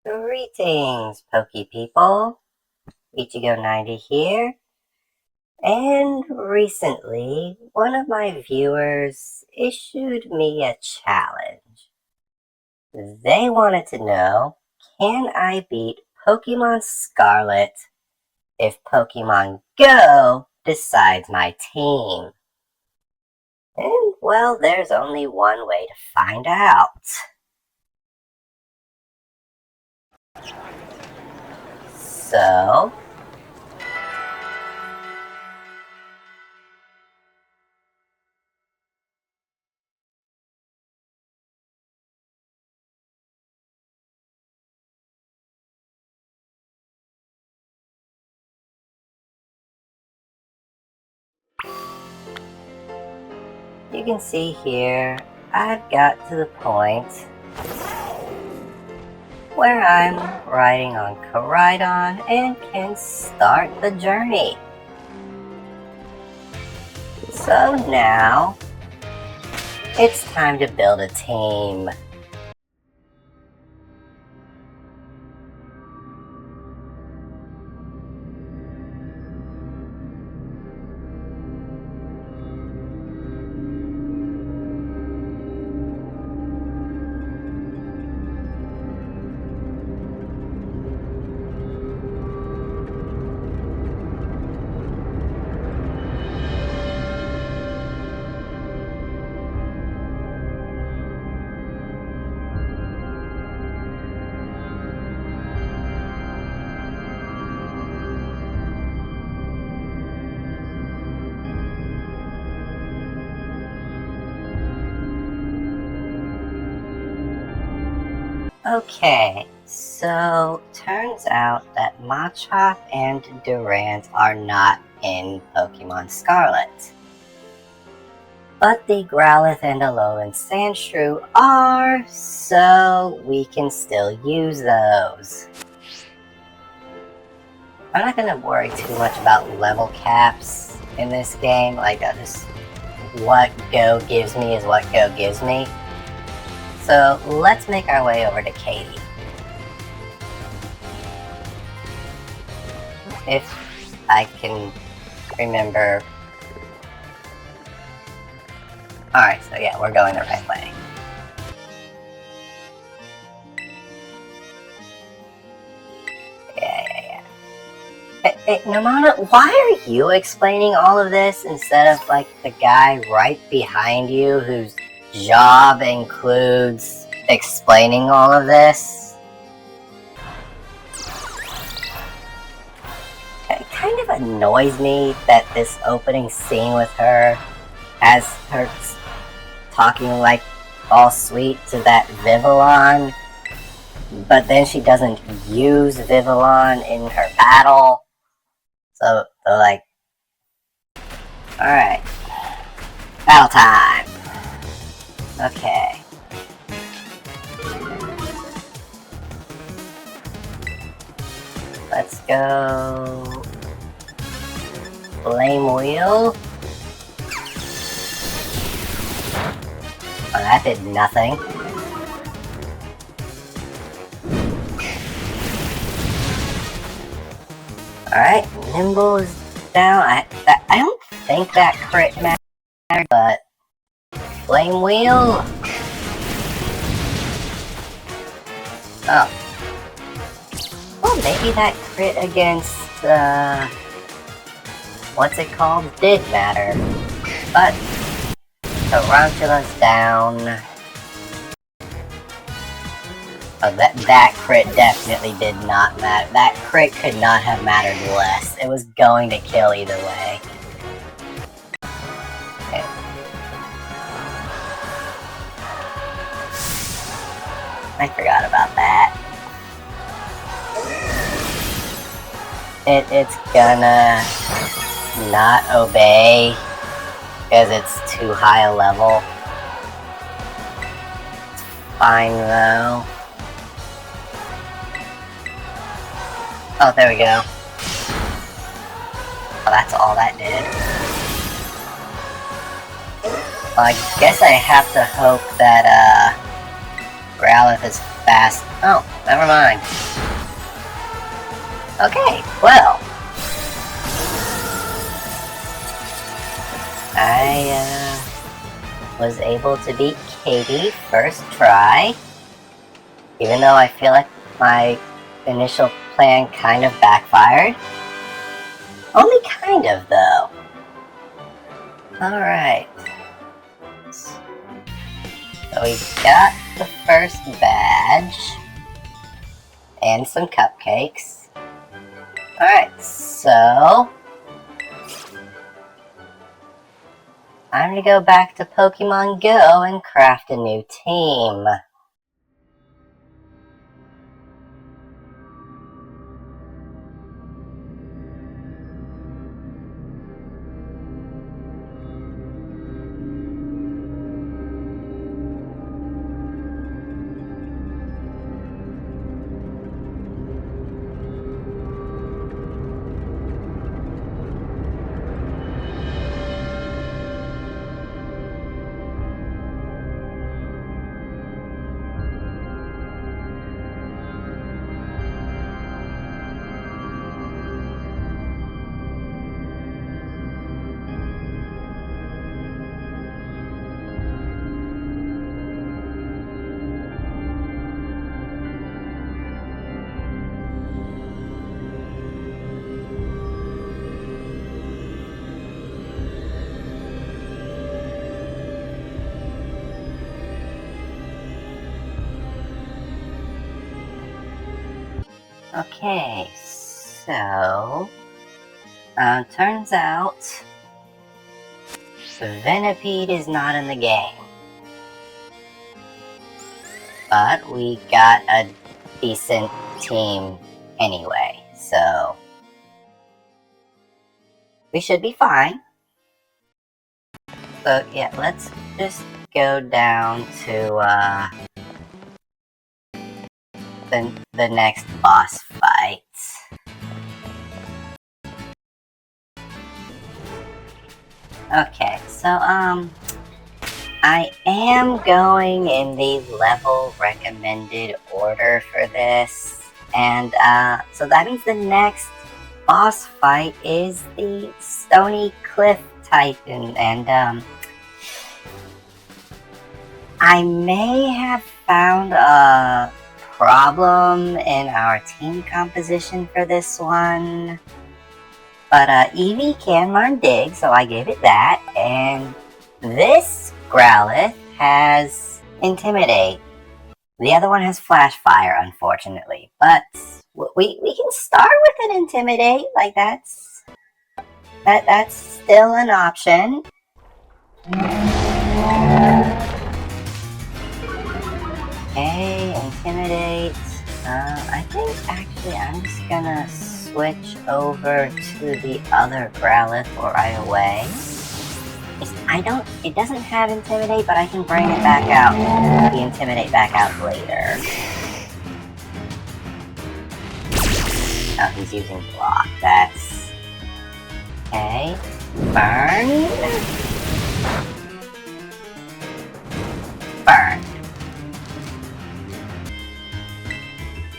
Greetings, Poke People. Ichigo90 here. And recently, one of my viewers issued me a challenge. They wanted to know, can I beat Pokemon Scarlet if Pokemon Go decides my team? And, well, there's only one way to find out. So, you can see here, I've got to the point where I'm riding on Koraidon and can start the journey. So now, it's time to build a team. Okay, so turns out that Machop and Durant are not in Pokemon Scarlet. But the Growlithe and Alolan Sandshrew are, so we can still use those. I'm not going to worry too much about level caps in this game, like just what Go gives me is what Go gives me. So let's make our way over to Katie. If I can remember. Alright, so yeah, we're going the right way. Yeah. Hey, Nomana, why are you explaining all of this instead of like the guy right behind you who's job includes explaining all of this? It kind of annoys me that this opening scene with her has her talking like all sweet to that Vivillon, but then she doesn't use Vivillon in her battle. So like, alright, battle time. Okay. Let's go. Flame Wheel. Oh, that did nothing. Alright, Nimble is down. I don't think that crit mattered, but Flame Wheel? Oh. Well, maybe that crit against, what's it called? Did matter. But, Tarantula's down. Oh, that crit definitely did not matter. That crit could not have mattered less. It was going to kill either way. Okay. I forgot about that. It's gonna not obey because it's too high a level. It's fine though. Oh, there we go. Oh, that's all that did. Well, I guess I have to hope that, Growlithe is fast. Oh, never mind. Okay, well. I was able to beat Katie first try. Even though I feel like my initial plan kind of backfired. Only kind of, though. Alright. So we got the first badge. And some cupcakes. Alright, so I'm gonna go back to Pokemon Go and craft a new team. Okay, so turns out Venipede is not in the game. But we got a decent team anyway, so we should be fine. So yeah, let's just go down to the next boss fight. Okay, so I am going in the level recommended order for this, and so that means the next boss fight is the Stony Cliff Titan, and I may have found a problem in our team composition for this one. But Eevee can learn Dig, so I gave it that. And this Growlithe has Intimidate. The other one has Flash Fire, unfortunately. But we can start with an Intimidate. Like that's still an option. Okay, Intimidate. I think actually I'm just gonna switch over to the other Growlithe right away. It doesn't have Intimidate, but I can bring it back out, the Intimidate back out later. Oh, he's using Block, that's... Okay, Burn. Burn.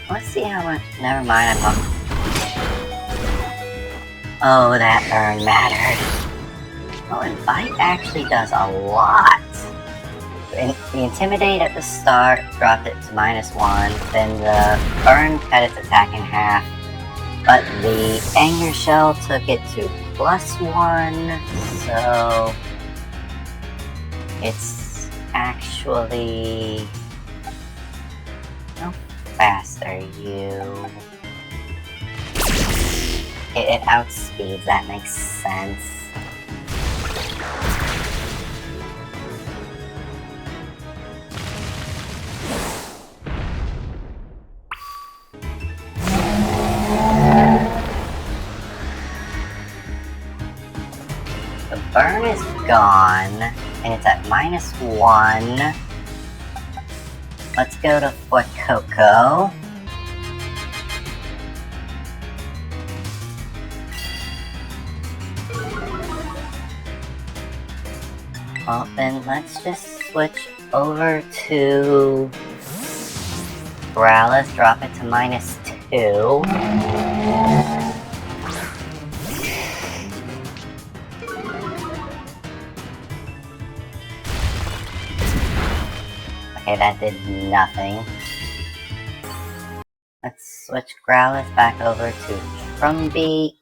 Let's see how much, never mind, I thought... Oh, that burn mattered. Oh, and Bite actually does a lot. The Intimidate at the start dropped it to -1, then the burn cut its attack in half, but the Anger Shell took it to +1, so it's actually... How fast are you? It outspeeds, that makes sense. The burn is gone, and it's at -1. Let's go to Fort Coco. Well, then let's just switch over to Growlithe, drop it to -2. Okay, that did nothing. Let's switch Growlithe back over to Drumbeak.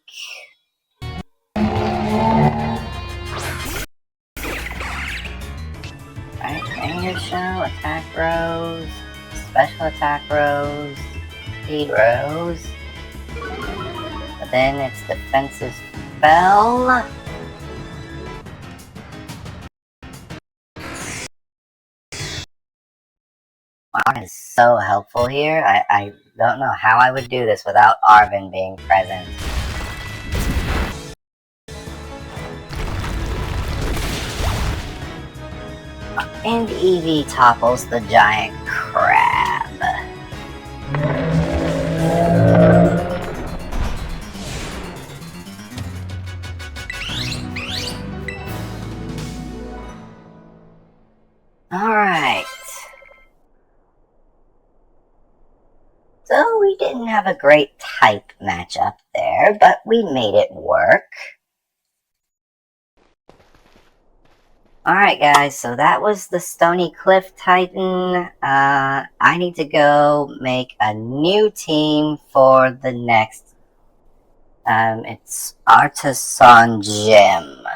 Alright, Anger Shell, Attack Rose, Special Attack Rose, Speed Rose. But then it's Defensive Spell. Arvin is so helpful here. I don't know how I would do this without Arvin being present. And Eevee topples the giant crab. Alright. So we didn't have a great type matchup there, but we made it work. Alright guys, so that was the Stony Cliff Titan. I need to go make a new team for the next. It's Artisan Gym.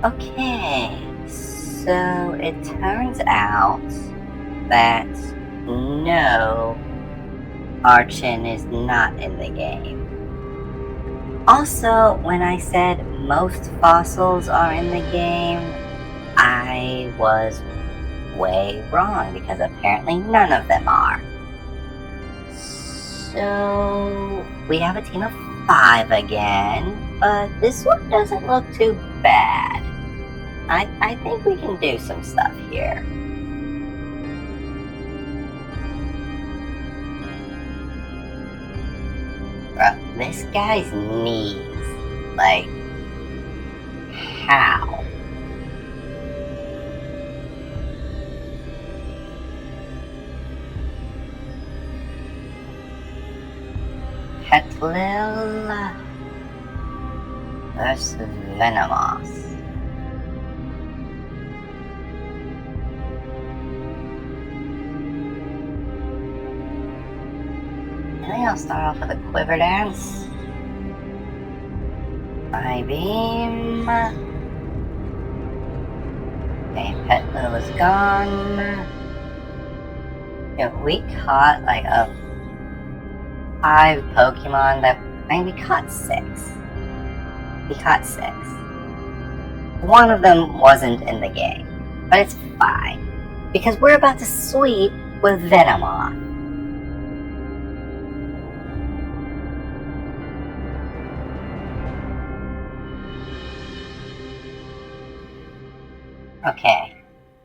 Okay, so it turns out that no, Archon is not in the game. Also, when I said most fossils are in the game, I was way wrong because apparently none of them are. So we have a team of 5 again, but this one doesn't look too bad. I think we can do some stuff here. Bro, this guy's knees, like, how? Petlil versus Venomoth. I think I'll start off with a Quiver Dance. Beam. Okay, Petlil is gone. Yeah, we caught like a 5 Pokemon that, I mean, we caught 6. We caught 6. One of them wasn't in the game, but it's fine because we're about to sweep with Venomoth. Okay,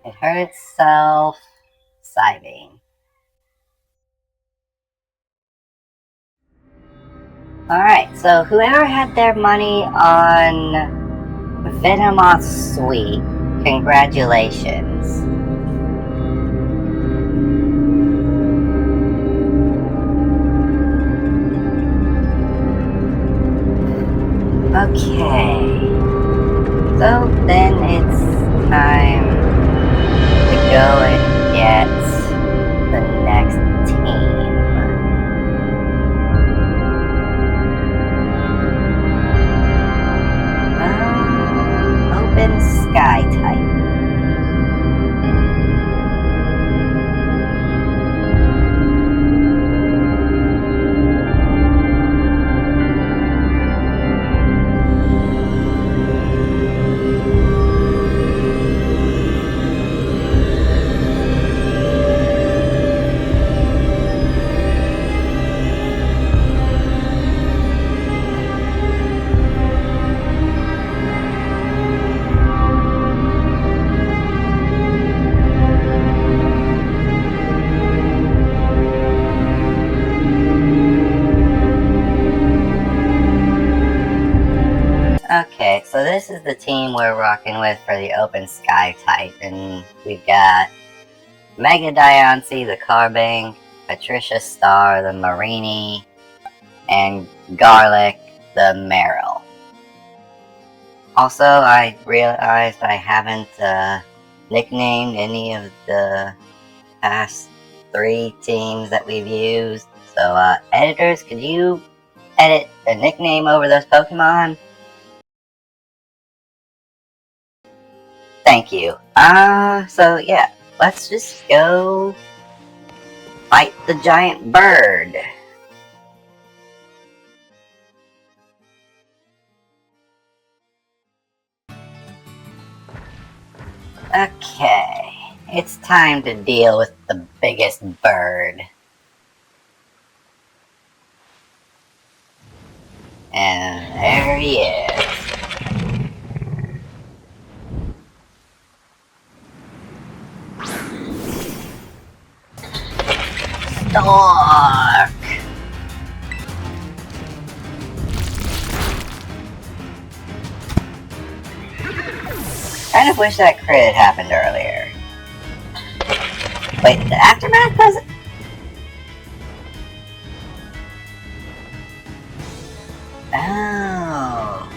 it hurt itself. Psybeam. Alright, so whoever had their money on Venomoth Sweep, congratulations. Okay. So then it's time to go and get the next team. Open sky type. Okay, so this is the team we're rocking with for the open sky type, and we've got Mega Diancie, the Carbink, Patricia Star, the Marini, and Garlic, the Meryl. Also, I realized I haven't nicknamed any of the past 3 teams that we've used, so editors, could you edit a nickname over those Pokemon? Thank you. So yeah, let's just go fight the giant bird. Okay, it's time to deal with the biggest bird. And there he is. Stork! Kind of wish that crit happened earlier. Wait, the aftermath doesn't... Oh.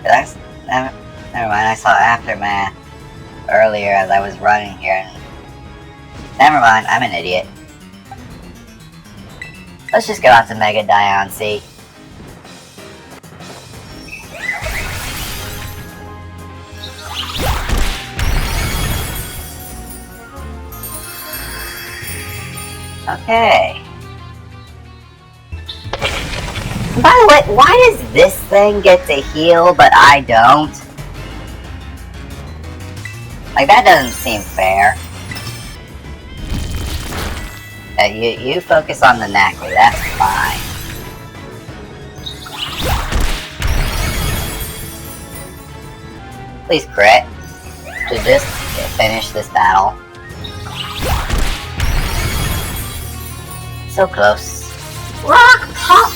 That's... Never mind, I saw aftermath earlier as I was running here. Never mind, I'm an idiot. Let's just go out to Mega Diancie. Okay. By the way, why does this thing get to heal, but I don't? Like, that doesn't seem fair. You focus on the Knackley, that's fine. Please crit. To just finish this battle. So close. Rock Pop!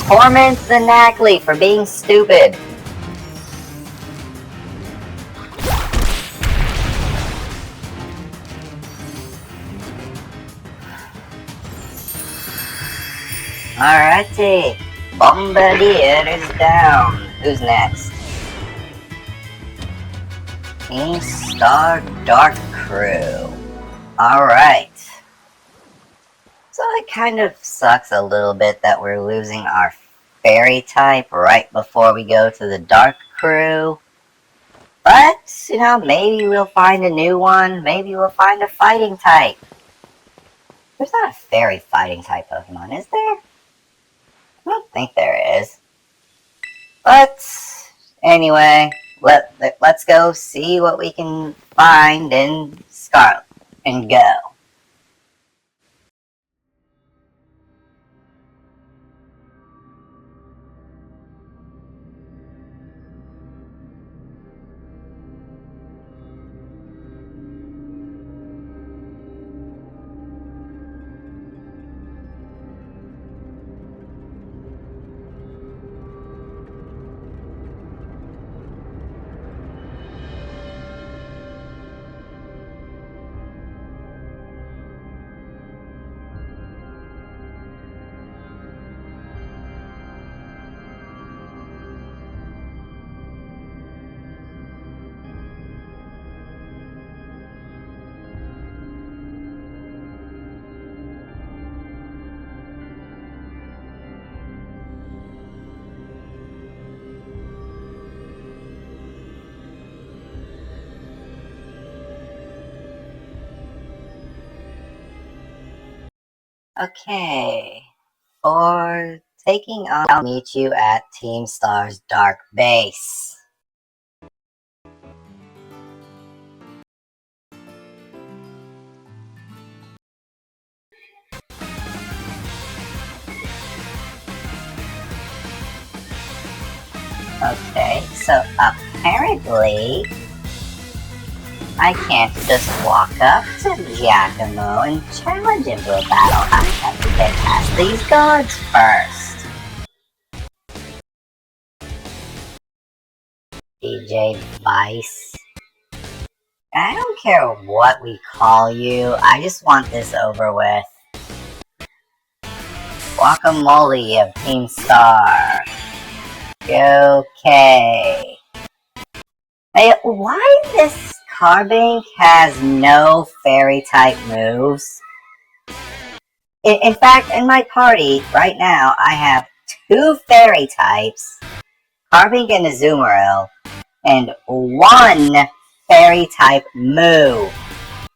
Torment the Knackley for being stupid. Alrighty. Bombardier is down. Who's next? Team Star Dark Crew. Alright. So it kind of sucks a little bit that we're losing our fairy type right before we go to the Dark Crew. But, you know, maybe we'll find a new one. Maybe we'll find a fighting type. There's not a fairy fighting type Pokemon, is there? I don't think there is. But, anyway, let's go see what we can find in Scarlet and go. Okay. For taking on, I'll meet you at Team Star's Dark Base. Okay, so apparently I can't just walk up to Giacomo and challenge him to a battle. I have to get past these guards first. DJ Vice. I don't care what we call you, I just want this over with. Guacamole of Team Star. Okay. Hey, why this Carbink has no fairy type moves? In fact, in my party right now, I have 2 fairy types, Carbink and Azumarill, and 1 fairy type move,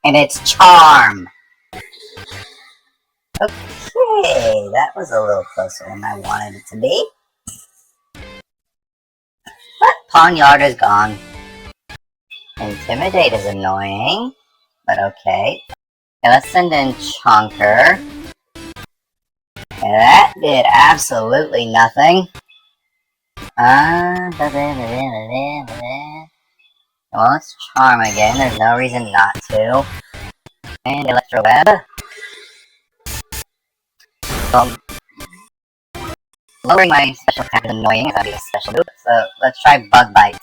and it's Charm. Okay, that was a little closer than I wanted it to be. But Pawnyard is gone. Intimidate is annoying, but okay. Let's send in Chonker. And that did absolutely nothing. Well, let's Charm again, there's no reason not to. And Electro Web. Well, lowering my special attack is annoying, that'd be a special move, so let's try Bug Bite.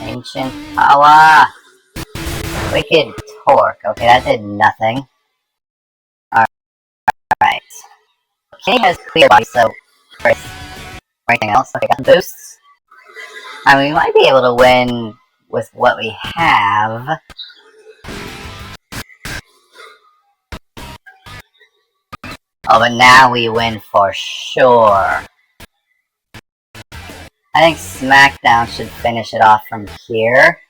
Ancient Power! Wicked Torque, okay, that did nothing. Alright. Okay, has Clear Body, so first, anything else? Okay, got the boosts. I mean, we might be able to win with what we have. Oh, but now we win for sure. I think SmackDown should finish it off from here.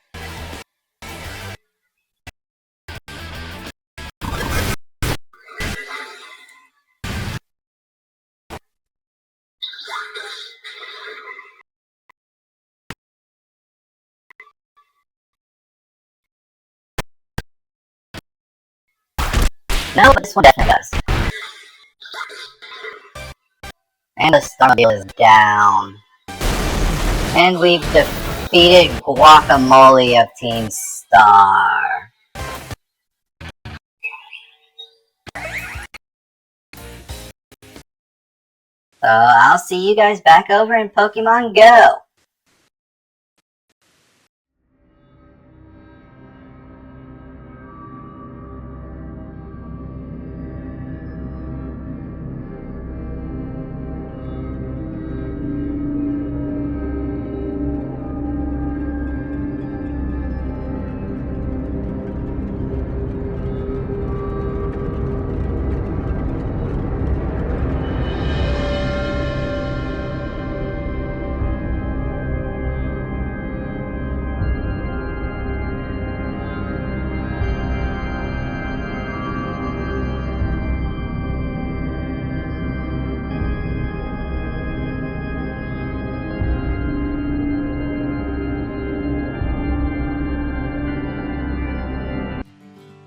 No, but this one definitely does. And the Starmobile is down. And we've defeated Guacamole of Team Star. So I'll see you guys back over in Pokemon Go.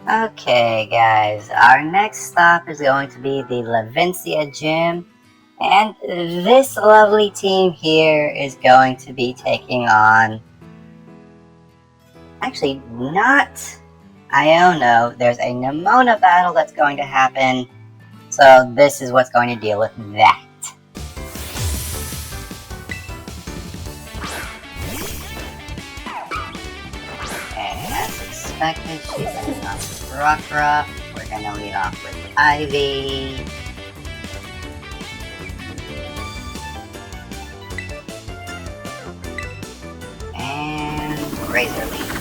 Okay guys, our next stop is going to be the Levincia Gym, and this lovely team here is going to be taking on... Actually, not Iono. There's a Nemona battle that's going to happen, so this is what's going to deal with that. And as expected, she's ending off with Rockruff. We're gonna lead off with Ivy. And Razor Leaf.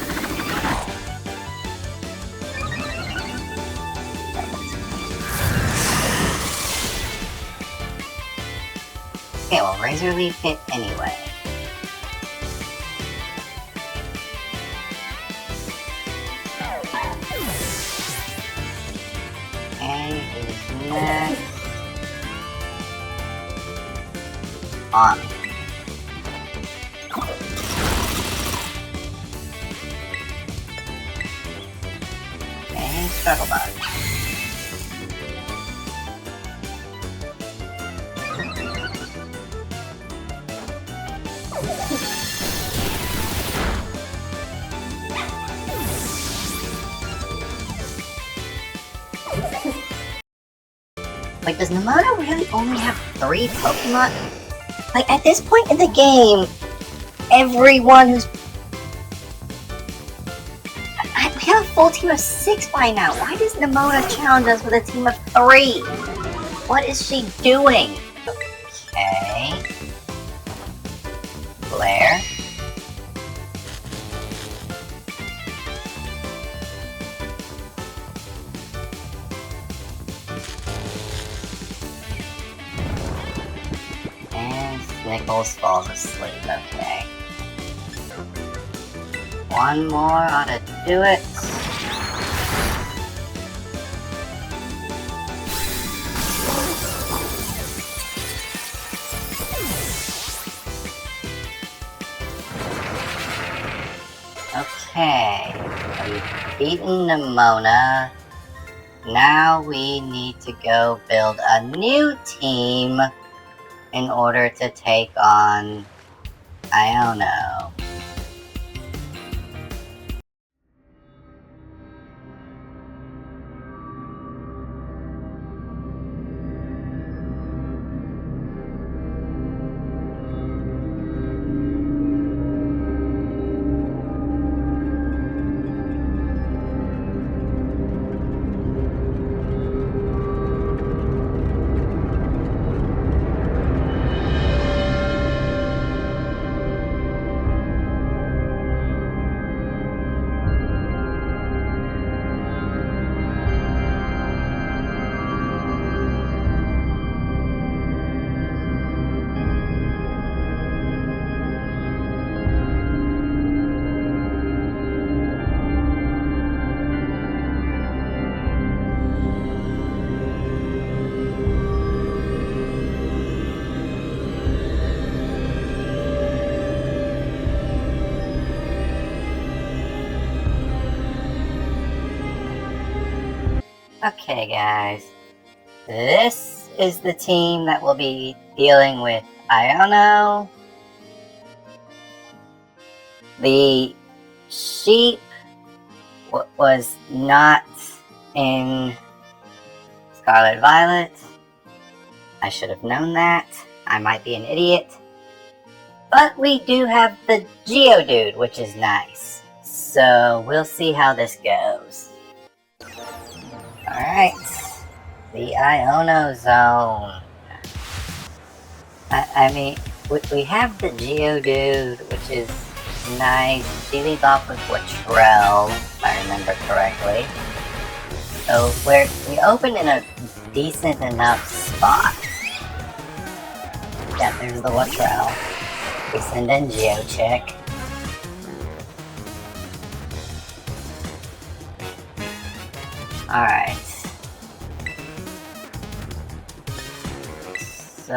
Okay, well, Razor Leaf hit anyway. Okay, who's next? On. And Struggle Bug. Like, does Nemona really only have 3 Pokemon? Like, at this point in the game, everyone who's... We have a full team of 6 by now. Why does Nemona challenge us with a team of 3? What is she doing? Okay. Blair. And Snickles falls asleep, okay. One more ought to do it. Okay, we've beaten Nemona. Now we need to go build a new team in order to take on Iono. Okay guys, this is the team that will be dealing with Iono. The sheep was not in Scarlet Violet. I should have known that. I might be an idiot. But we do have the Geodude, which is nice. So we'll see how this goes. Alright, the Iono Zone. I mean, we have the Geodude, which is nice. She leads off with Latrell, if I remember correctly. So we open in a decent enough spot. Yeah, there's the Latrell. We send in Geochick. Alright. So,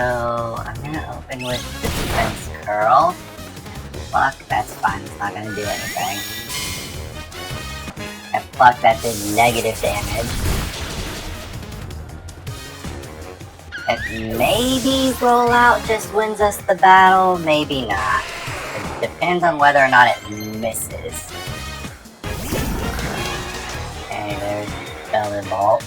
I'm gonna open with the Defense Curl. Pluck, that's fine, it's not gonna do anything. And Pluck, that did negative damage. And maybe Rollout just wins us the battle, maybe not. It depends on whether or not it misses. Okay, there's Thunderbolt.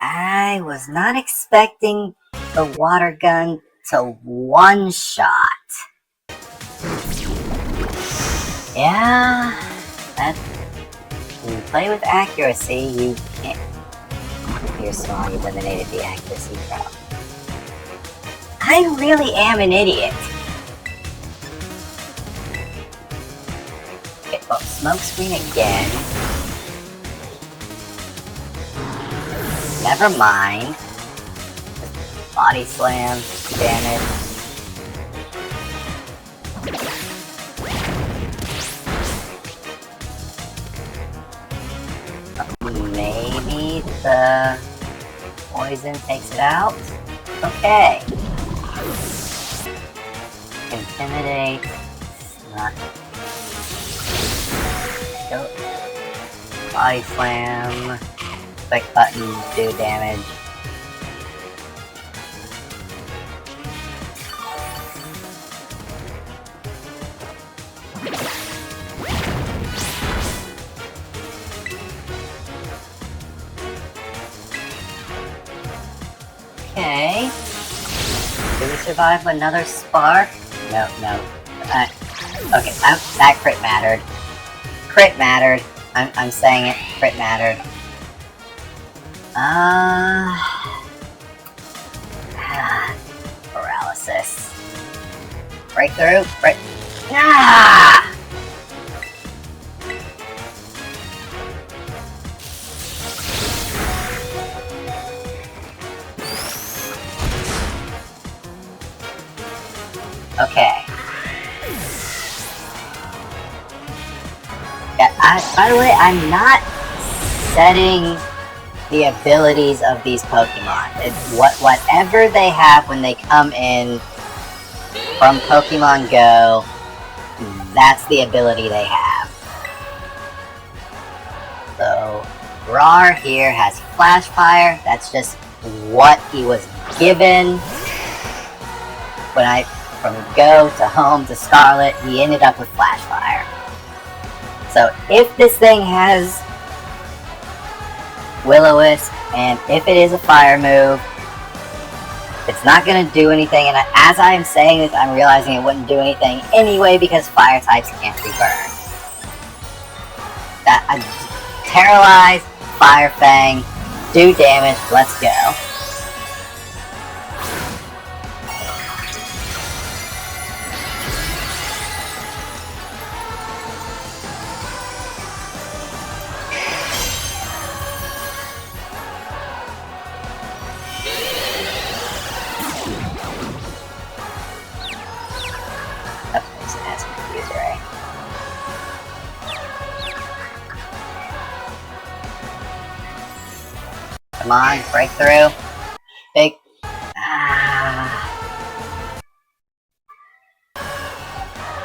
I was not expecting the water gun to one-shot. Yeah, when you play with accuracy, you can't. You're small, you eliminated the accuracy problem. I really am an idiot. Okay, well, smoke screen again. Never mind. Body slam, damage. Maybe the poison takes it out? Okay. Intimidate. Not. Go. Body slam. Click button, do damage. Okay. Did we survive another spark? No. Okay, that crit mattered. Crit mattered. I'm saying it. Crit mattered. Paralysis. Breakthrough? Ah! Okay. Yeah, by the way, I'm not setting the abilities of these Pokemon. Whatever they have when they come in from Pokemon Go, that's the ability they have. So, Rar here has Flash Fire. That's just what he was given. From Go to Home to Scarlet, he ended up with Flash Fire. So if this thing has Will-O-Wisp, and if it is a fire move, it's not going to do anything, and as I am saying this, I'm realizing it wouldn't do anything anyway because fire types can't be burned. Terrorize, Fire Fang, do damage, let's go. Come on, breakthrough. Big.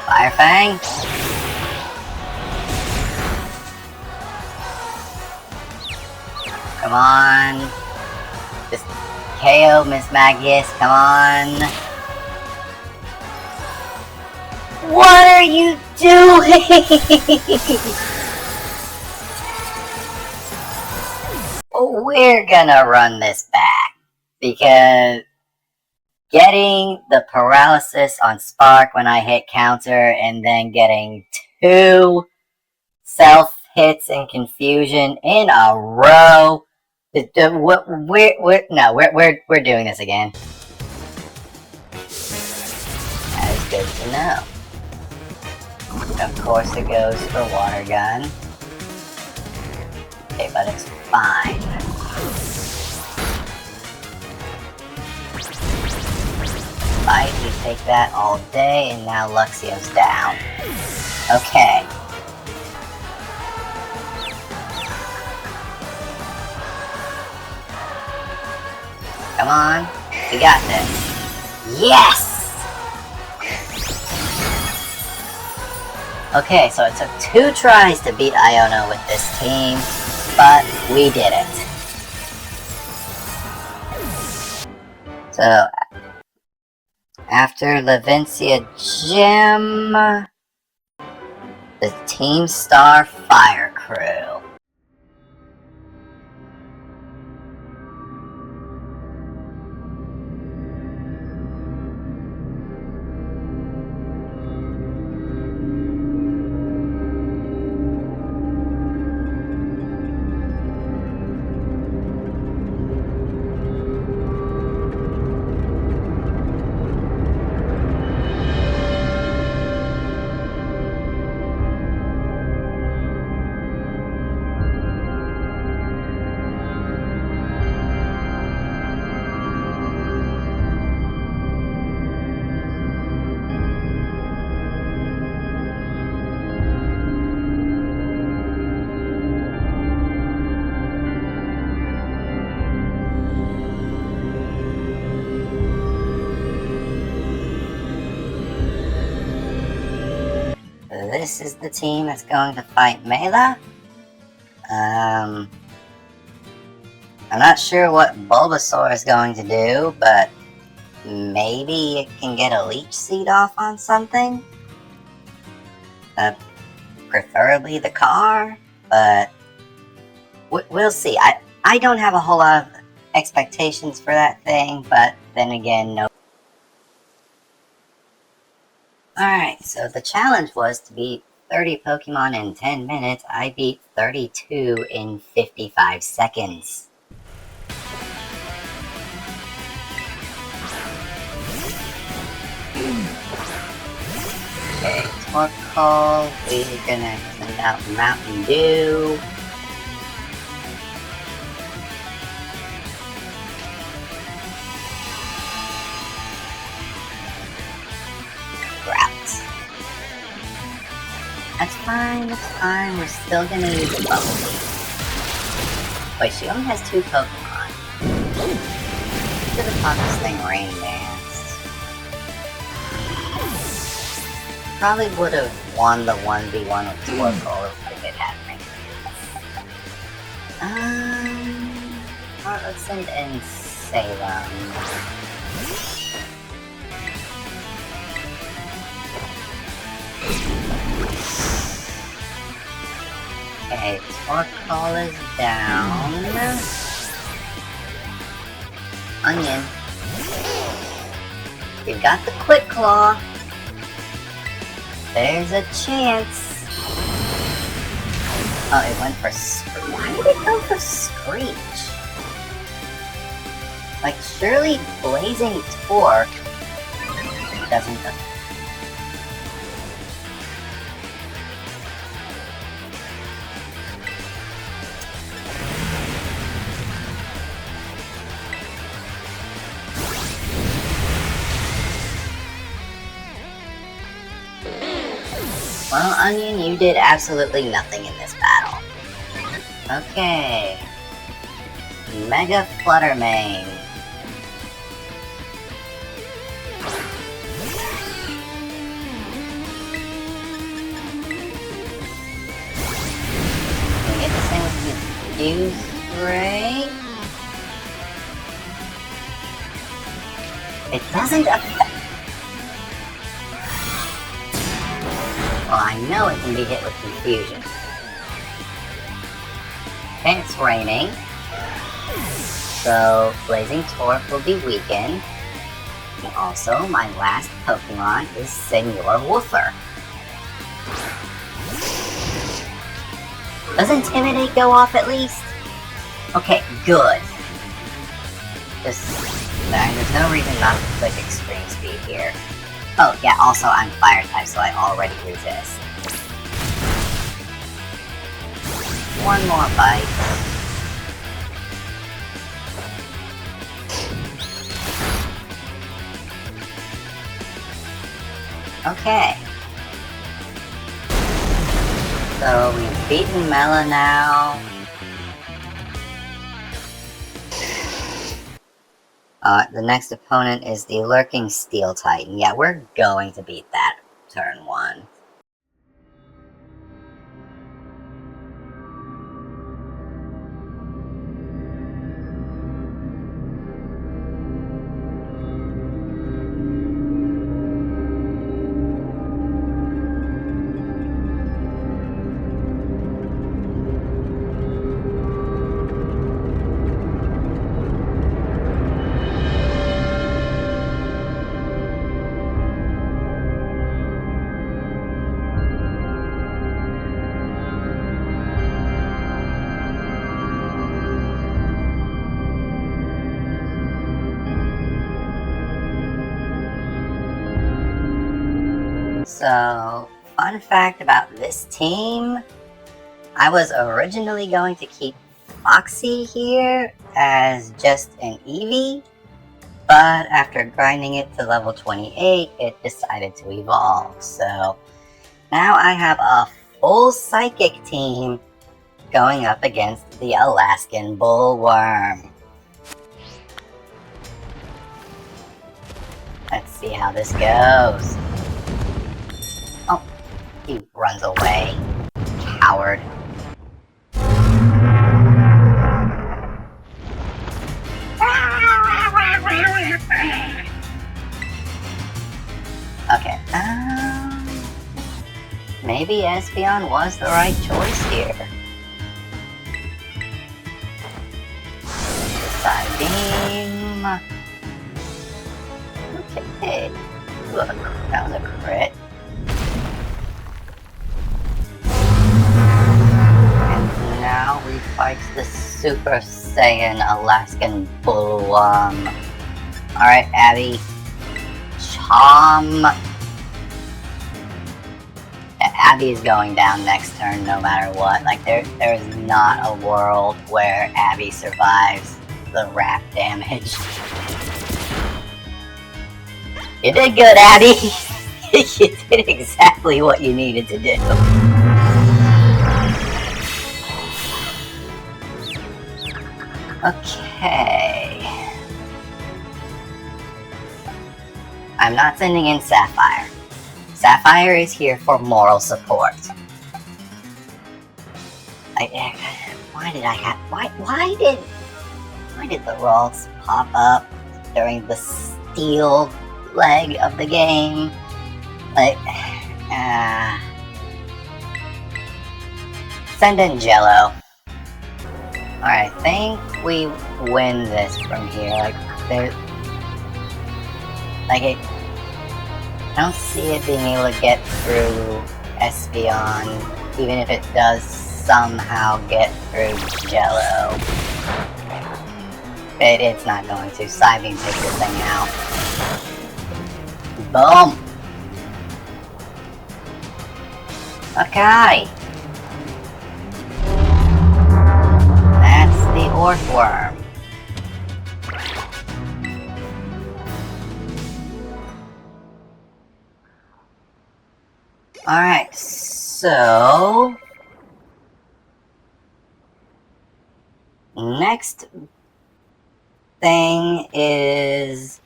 Fire Fang. Come on. Just KO Miss Magius, come on. What are you doing? We're gonna run this back, because getting the paralysis on Spark when I hit counter and then getting 2 self hits and confusion in a row. We're doing this again. That is good to know. Of course it goes for Water Gun. Okay, but it's fine. Fight, you take that all day, and now Luxio's down. Okay. Come on, we got this. Yes! Okay, so it took 2 tries to beat Iono with this team, but we did it. So, after Levincia Gym, the Team Star Fire Crew. this is the team that's going to fight Mela. I'm not sure what Bulbasaur is going to do, but maybe it can get a Leech Seed off on something. Preferably the car, but we'll see. I don't have a whole lot of expectations for that thing, but then again, no. Alright, so the challenge was to beat 30 Pokemon in 10 minutes. I beat 32 in 55 seconds. Okay, Torkoal, we're gonna send out Mountain Dew. That's fine, we're still gonna use a Bumblebee. Wait, she only has 2 Pokemon. Should have thought this thing Rain Danced. Probably would have won the 1v1 with Torkoal if it had Rain Dance. Alright, let's send in Salem. Okay, Torkoal is down. Onion. We've got the Quick Claw. There's a chance. Oh, it went for Screech. Why did it go for Screech? Like, surely Blazing Torque doesn't affect. Well, Onion, you did absolutely nothing in this battle. Okay. Mega Fluttermane. Can we get this thing with Fuse Ray? It doesn't affect. Well, I know it can be hit with Confusion. Okay, it's raining. So, Blazing Torque will be weakened. And also, my last Pokemon is Senor Woofer. Does Intimidate go off at least? Okay, good. There's no reason not to click Extreme Speed here. Oh, yeah, also I'm Fire type, so I already resist. One more bite. Okay. So we've beaten Mela now. The next opponent is the Lurking Steel Titan. Yeah, we're going to beat that turn 1. So, fun fact about this team, I was originally going to keep Foxy here as just an Eevee, but after grinding it to level 28, it decided to evolve. So, now I have a full Psychic team going up against the Alaskan Bullworm. Let's see how this goes. He runs away. Coward. Okay, maybe Espeon was the right choice here. Side beam. Okay, look, that was a crit. And now we fight the Super Saiyan Alaskan Bullworm. Alright, Abby. Chom. Abby is going down next turn no matter what. Like, there is not a world where Abby survives the wrap damage. You did good, Abby! You did exactly what you needed to do. Okay. I'm not sending in Sapphire. Sapphire is here for moral support. Why did the rolls pop up during the steel leg of the game? Like, send in Jello. Alright, I think we win this from here. Like, I don't see it being able to get through Espeon, even if it does somehow get through Jello. It's not going to. Psybeam takes this thing out. Boom! Okay! That's the Orthworm. Alright, so... next thing is...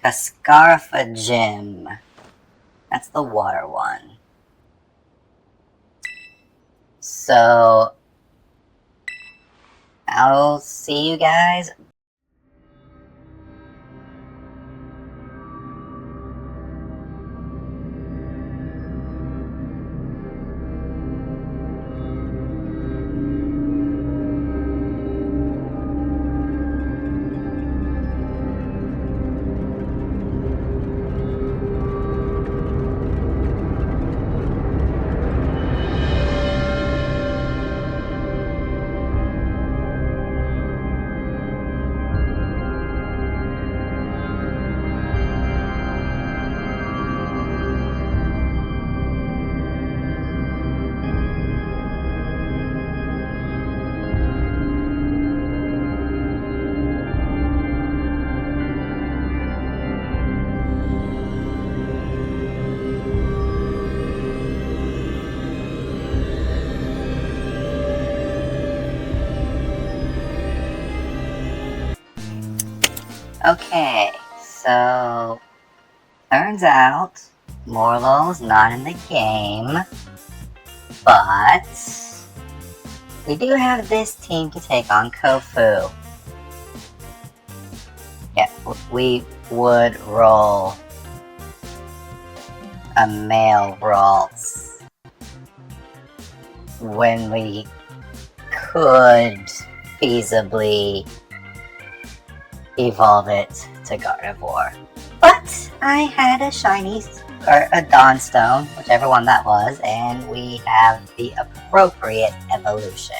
Cascarfa Gym. That's the water one. So... I'll see you guys. Okay, so turns out Morlow's not in the game, but we do have this team to take on Kofu. Yeah, we would roll a male Ralts when we could feasibly evolve it to Gardevoir. But I had a shiny, or a Dawnstone, whichever one that was, and we have the appropriate evolution.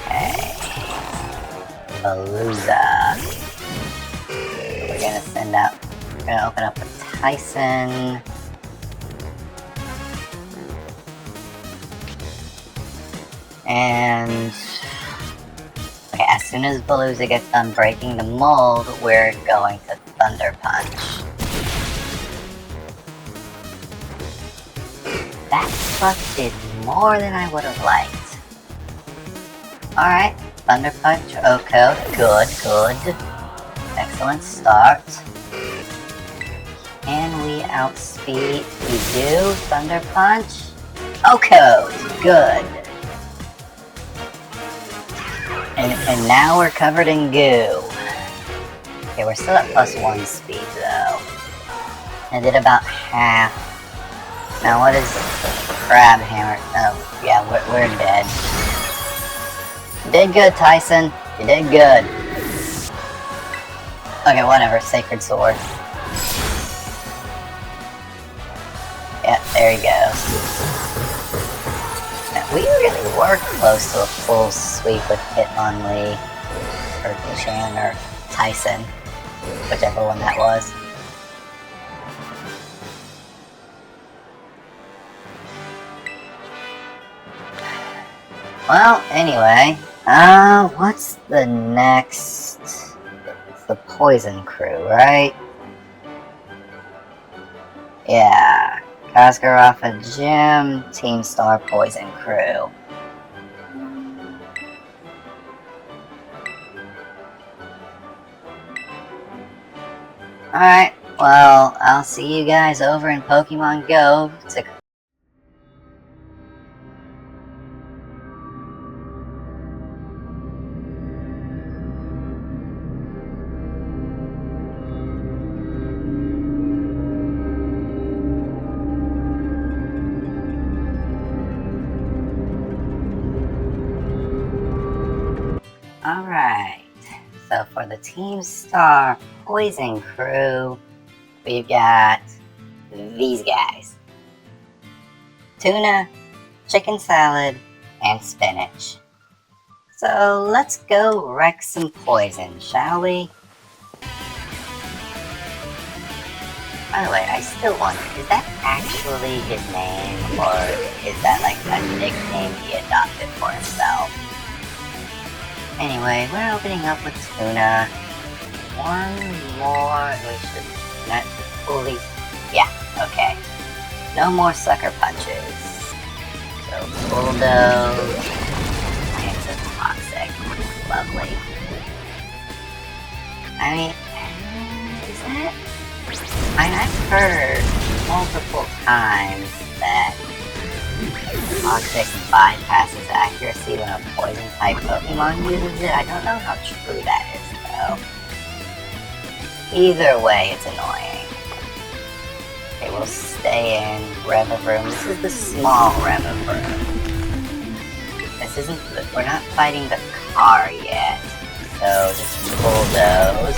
Okay. Veluza. We're gonna open up with Tyson. And okay, as soon as Veluza gets done breaking the mold, we're going to Thunder Punch. That buff did more than I would have liked. Alright, Thunder Punch, Oko, good. Excellent start. we outspeed? We do. Thunder Punch. Oko, good. And now we're covered in goo. Okay, we're still at +1 speed though. I did about half. Now what is Crab Hammer? Oh, yeah, we're dead. You did good, Tyson. You did good. Okay, whatever. Sacred Sword. Yeah, there he goes. Now, we really were close to a full sweep with Hitmonlee, or Chan, or Tyson, whichever one that was. Well, anyway, what's the next? It's the Poison Crew, right? Yeah, Kazgarafa Gym, Team Star Poison Crew. Alright, well, I'll see you guys over in Pokemon Go to... Alright, so for the Team Star Poison Crew, we've got these guys. Tuna, chicken salad, and spinach. So let's go wreck some poison, shall we? By the way, I still wonder, is that actually his name, or is that like a nickname he adopted for himself? Anyway, we're opening up with Tuna. One more, we should not fully... Yeah, okay. No more sucker punches. So, Bulldoze, Lance is toxic. Lovely. I mean, is that... I've heard multiple times that Toxic bypasses accuracy when a poison type Pokemon uses it. I don't know how true that is though. Either way, it's annoying. Okay, we'll stay in Revavroom. This is the small Revavroom. This isn't, we're not fighting the car yet. So just Bulldoze.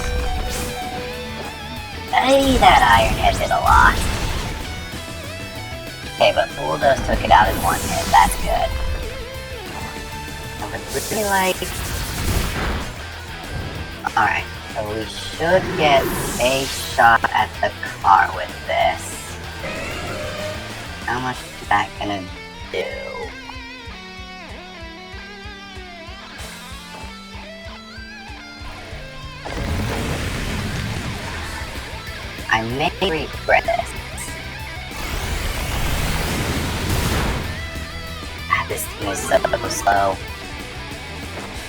Hey, that Iron Head did a lot. Okay, but Bulldoze took it out in one hit. That's good. I would really like... Alright, so we should get a shot at the car with this. How much is that gonna do? I may regret this. This team is so slow.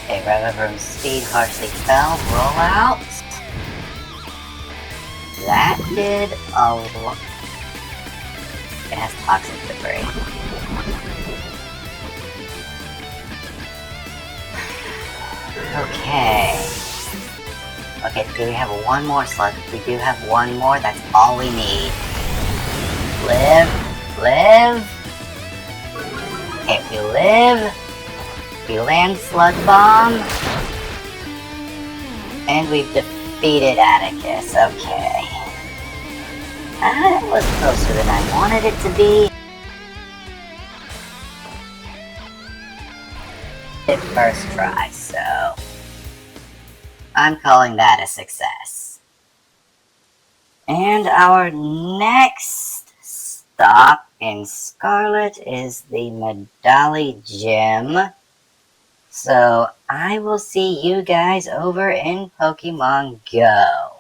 Okay, Revavroom's speed harshly fell. Roll out. That did a lot. It has toxic debris. Okay. Okay, do we have one more slug? If we do have one more, that's all we need. Live. Live. Okay, if we live, we land Slug Bomb, and we've defeated Atticus. Okay. That was closer than I wanted it to be. First try, so I'm calling that a success. And our next stop in Scarlet is the Medali Gym. So I will see you guys over in Pokemon Go.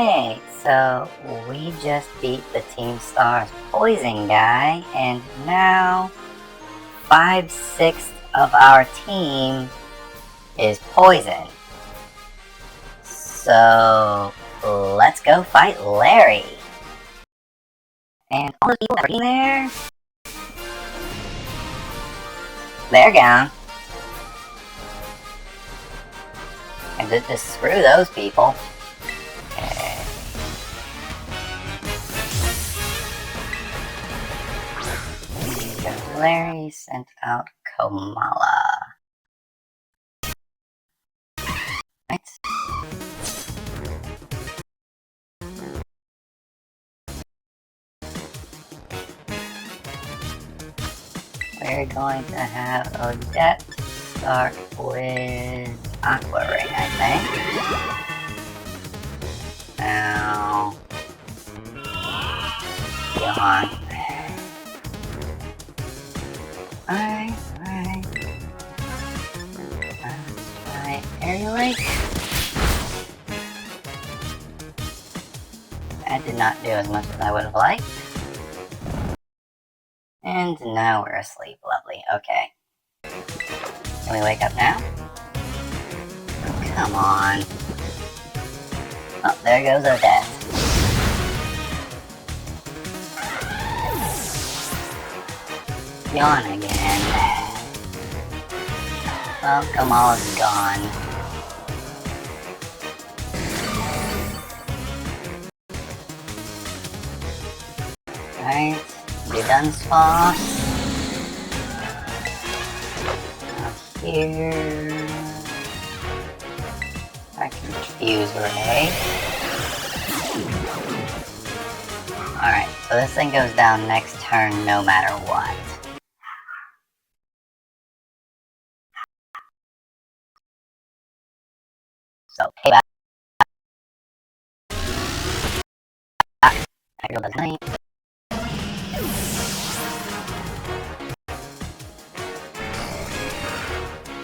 Okay, so we just beat the Team Stars poison guy, and now 5/6 of our team is poison. So let's go fight Larry. And all the people that are in there, they're gone. And just screw those people. Okay. Larry sent out Komala. Right. We're going to have Odette start with Aqua Ring, I think. Now, yawn. Alright. Let's try Aerial Lake. That did not do as much as I would have liked. And now we're asleep. Lovely. Okay. Can we wake up now? Oh, come on. Oh, there goes Odette. Yawn again. Well, Kamala's gone. Alright, you done, Spa? Up here. I can fuse Ray. Alright, so this thing goes down next turn no matter what. So, payback. Aerial does night.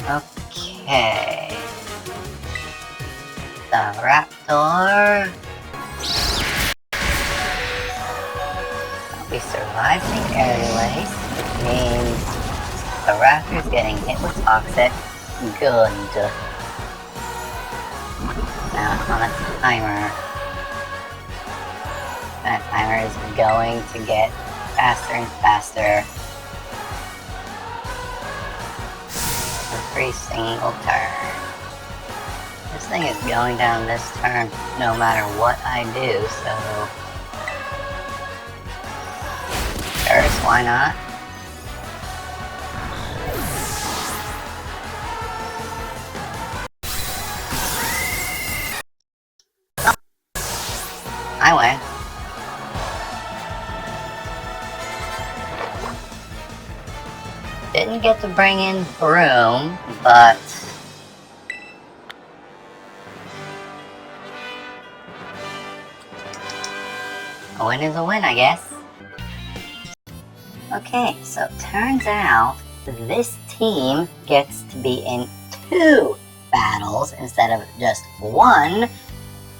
Okay. The Raptor. We survived the aerial ace, which means the Raptor's getting hit with Toxic. Good. Now it's on a timer. That timer is going to get faster and faster. Every single turn. This thing is going down this turn no matter what I do, so first, why not? Oh. I win. Didn't get to bring in Broom, but a win is a win, I guess. Okay, so it turns out this team gets to be in 2 battles instead of just 1,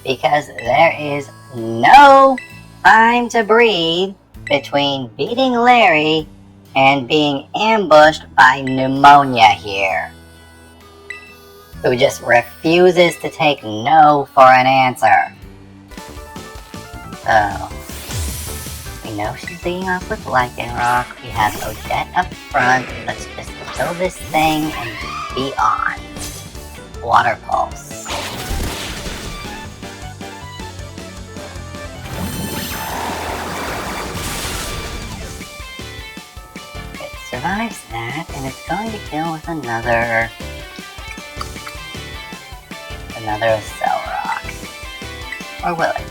because there is no time to breathe between beating Larry and being ambushed by Pneumonia here, who just refuses to take no for an answer. So, we know she's leading off with Lycanroc. We have Odette up front. Let's just kill this thing and be on. Water Pulse. It survives that, and it's going to kill with another Accelerock. Or will it?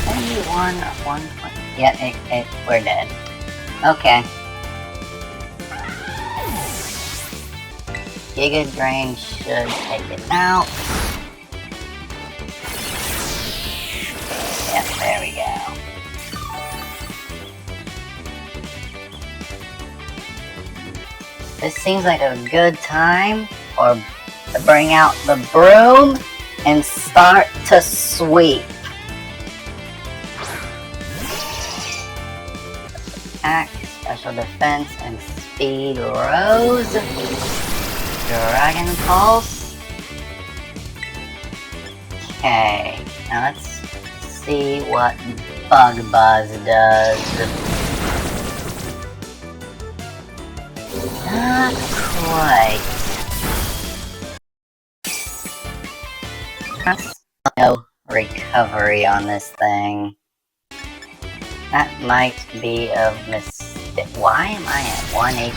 Only 1 or 120. Yeah, we're dead. Okay. Giga Drain should take it out. Yep, there we go. This seems like a good time to bring out the Broom and start to sweep. Attack, special defense, and speed rose. Dragon Pulse. Okay, now let's see what Bug Buzz does. Not quite. No recovery on this thing. That might be a mistake. Why am I at 1 HP?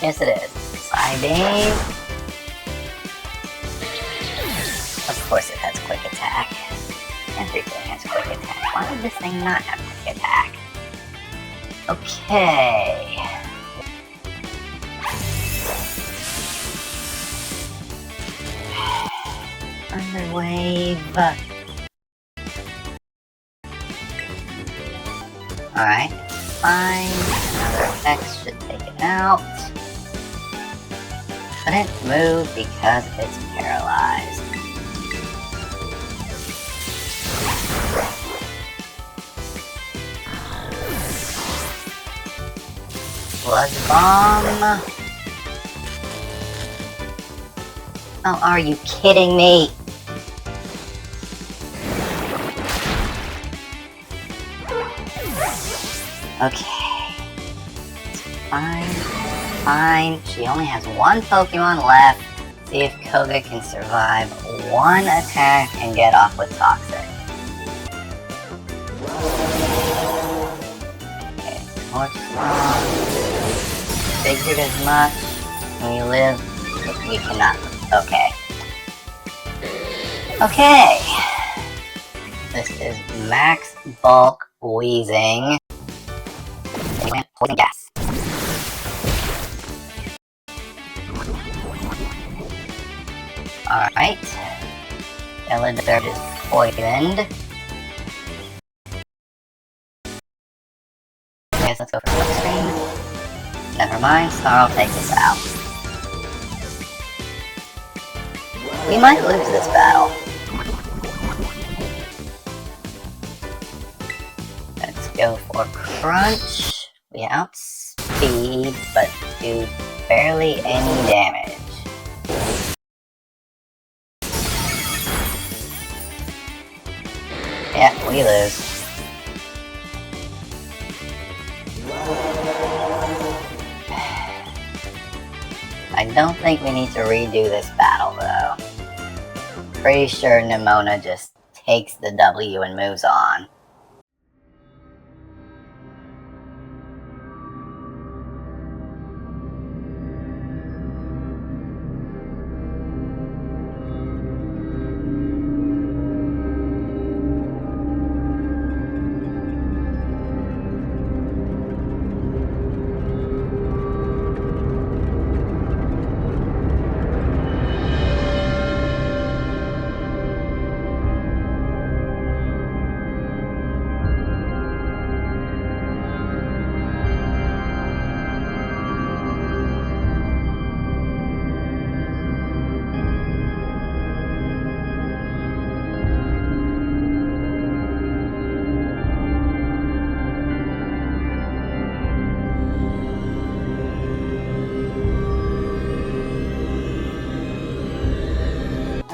Yes, it is. Psybeam. Of course it has quick attack. Everything has quick attack. Why would this thing not have quick attack? Okay. Underwave. Alright, fine. Another effect should take it out. Couldn't move because it's paralyzed. Blood Bomb. Oh, are you kidding me? Okay. Fine. Fine. She only has one Pokemon left. See if Koga can survive one attack and get off with Toxic. Okay. Torch Song. Figured as much. When you live, you cannot. Okay. Okay. This is Max Bulk Wheezing. Poison gas. Alright. Elidor is poisoned. Guess let's go for Silkscreen. Never mind, Snarl takes us out. We might lose this battle. Let's go for Crunch. We outspeed, but do barely any damage. Yeah, we lose. I don't think we need to redo this battle, though. Pretty sure Nimona just takes the W and moves on.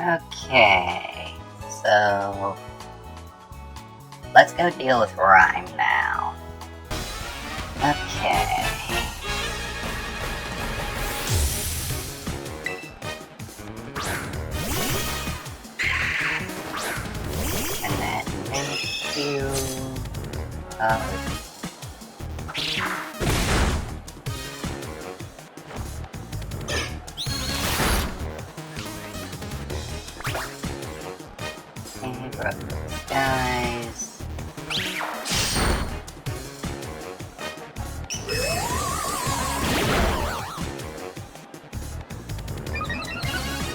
Okay, so let's go deal with Rhyme now. Okay. Can that make you... Guys.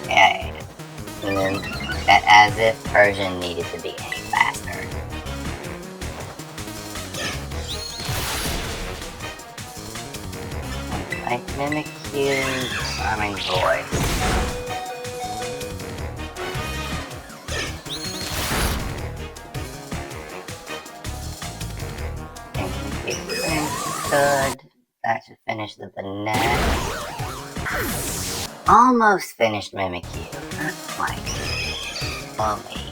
Yeah, and then that as if Persian needed to be any faster. Like Mimikyu, Charming Voice. Good. That should finish the Banette. Almost finished Mimikyu. Not quite. Slowly.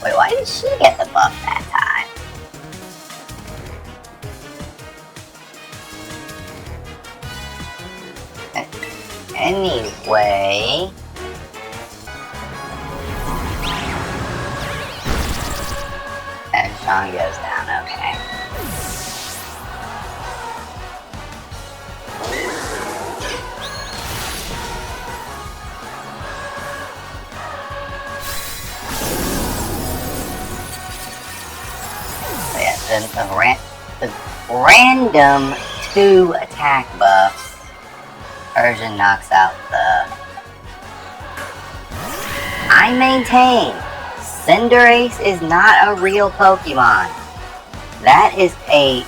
Wait, why did she get the buff that time? Anyway... And Sean goes down, okay. The random 2 attack buffs. Persian knocks out the... I maintain, Cinderace is not a real Pokemon. That is a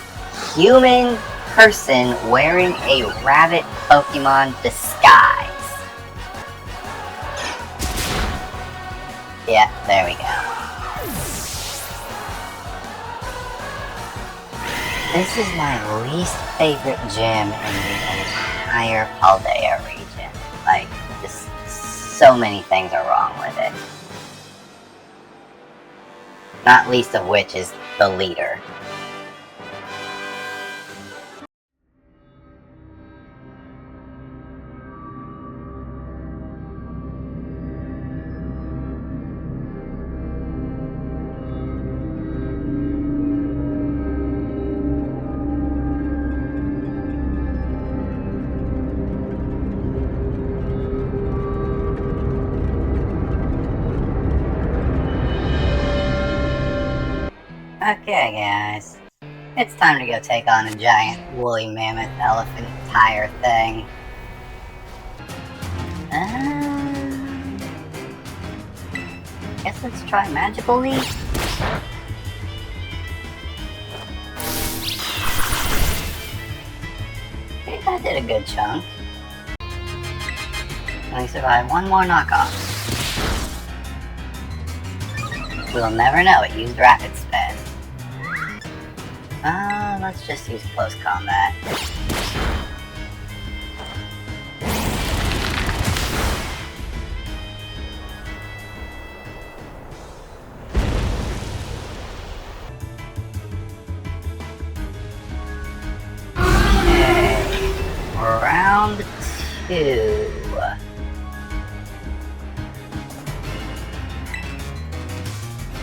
human person wearing a rabbit Pokemon disguise. Yeah, there we go. This is my least favorite gym in the entire Paldea region. Like, just so many things are wrong with it. Not least of which is the leader. Okay guys, it's time to go take on a giant woolly mammoth elephant tire thing. Guess let's try Magical Leaf. I think I did a good chunk. And we survived one more knockoff. We'll never know, it used Rapid Spin. Let's just use close combat. Okay, round 2.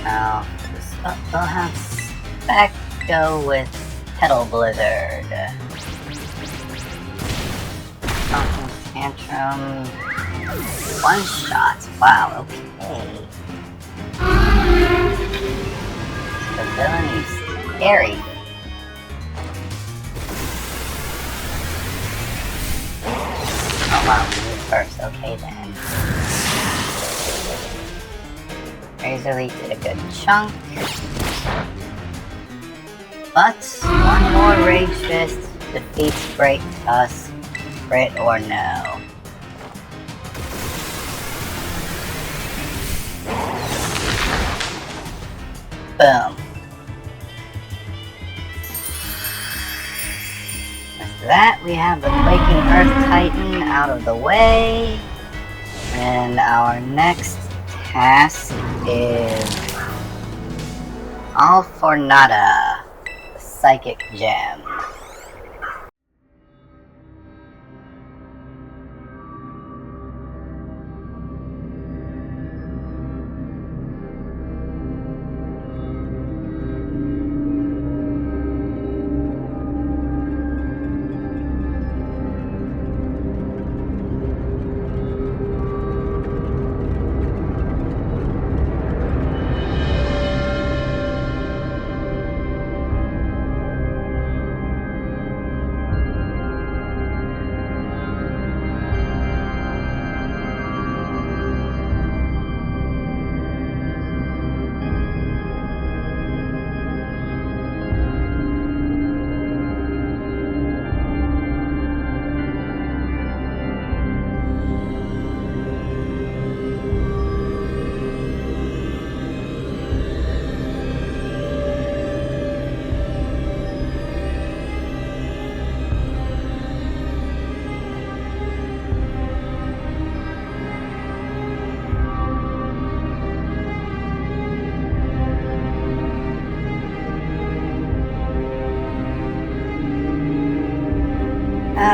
Now, we'll have Spec go with Petal Blizzard. Stomping Tantrum. 1 shot. Wow, okay. The villain is scary. Oh wow, we move first. Okay then. Razor Leaf did a good chunk. But one more Rage Fist defeats Great Tusk, crit or no. Boom. After that, we have the Quaking Earth Titan out of the way. And our next task is All for Nada, the Psychic Gem.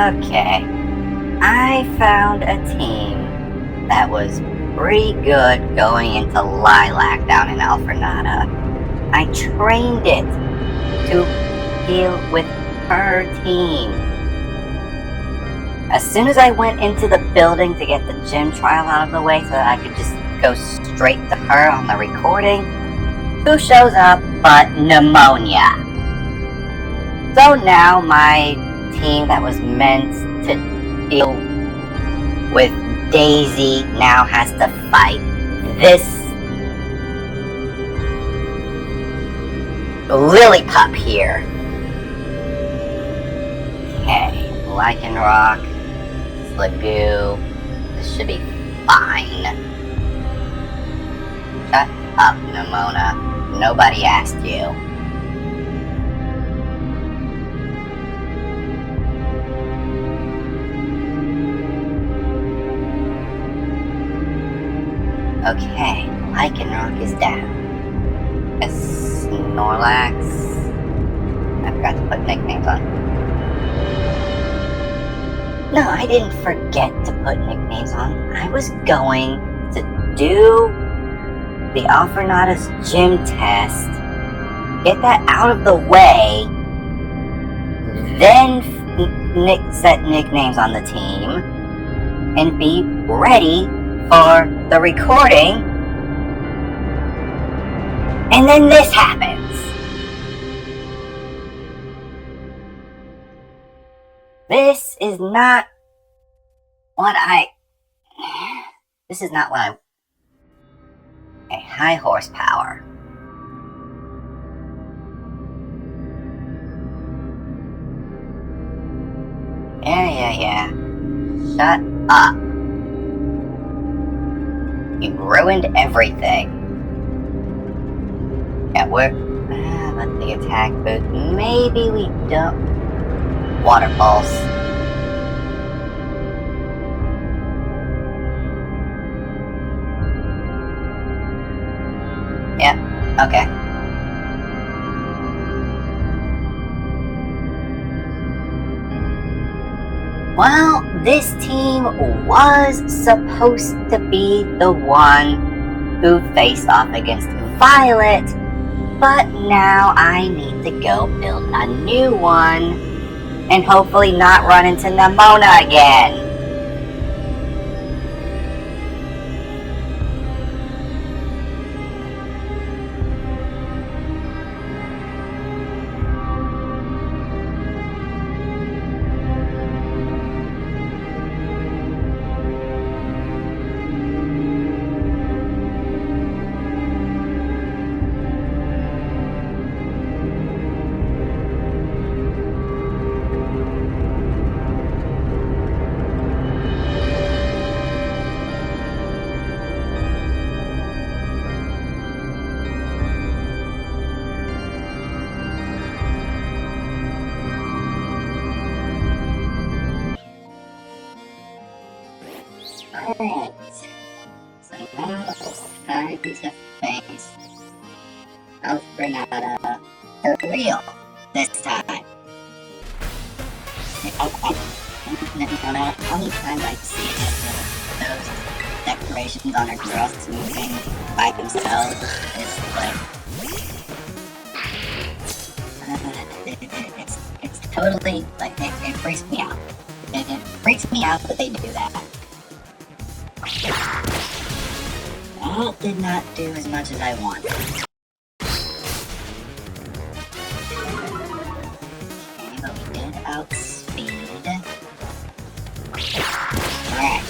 Okay, I found a team that was pretty good going into Lilac down in Alfrenata. I trained it to deal with her team. As soon as I went into the building to get the gym trial out of the way so that I could just go straight to her on the recording, who shows up but pneumonia? So now my team that was meant to deal with Daisy now has to fight this lily pup here. Okay, Lycanroc, Slagoo, this should be fine. Shut up, Nemona. Nobody asked you. Okay, Lycanroc is down. Snorlax. I forgot to put nicknames on. No, I didn't forget to put nicknames on. I was going to do the Alfrenata's gym test, get that out of the way, then set nicknames on the team, and be ready for the recording. And then this happens. This is not what Okay, high horsepower. Yeah. Shut up. You ruined everything. Yeah, but the attack boost. Maybe we don't. Water Pulse. Yep, okay. Well, this team was supposed to be the one who faced off against Violet, but now I need to go build a new one and hopefully not run into Nemona again. Alright, so now it's time to face Alfrenata for real this time. No matter how many times I see those decorations on her dress moving by themselves, it's like it's totally like it freaks me out. It freaks me out that they do that. That did not do as much as I wanted. Okay, but we did outspeed. Alright.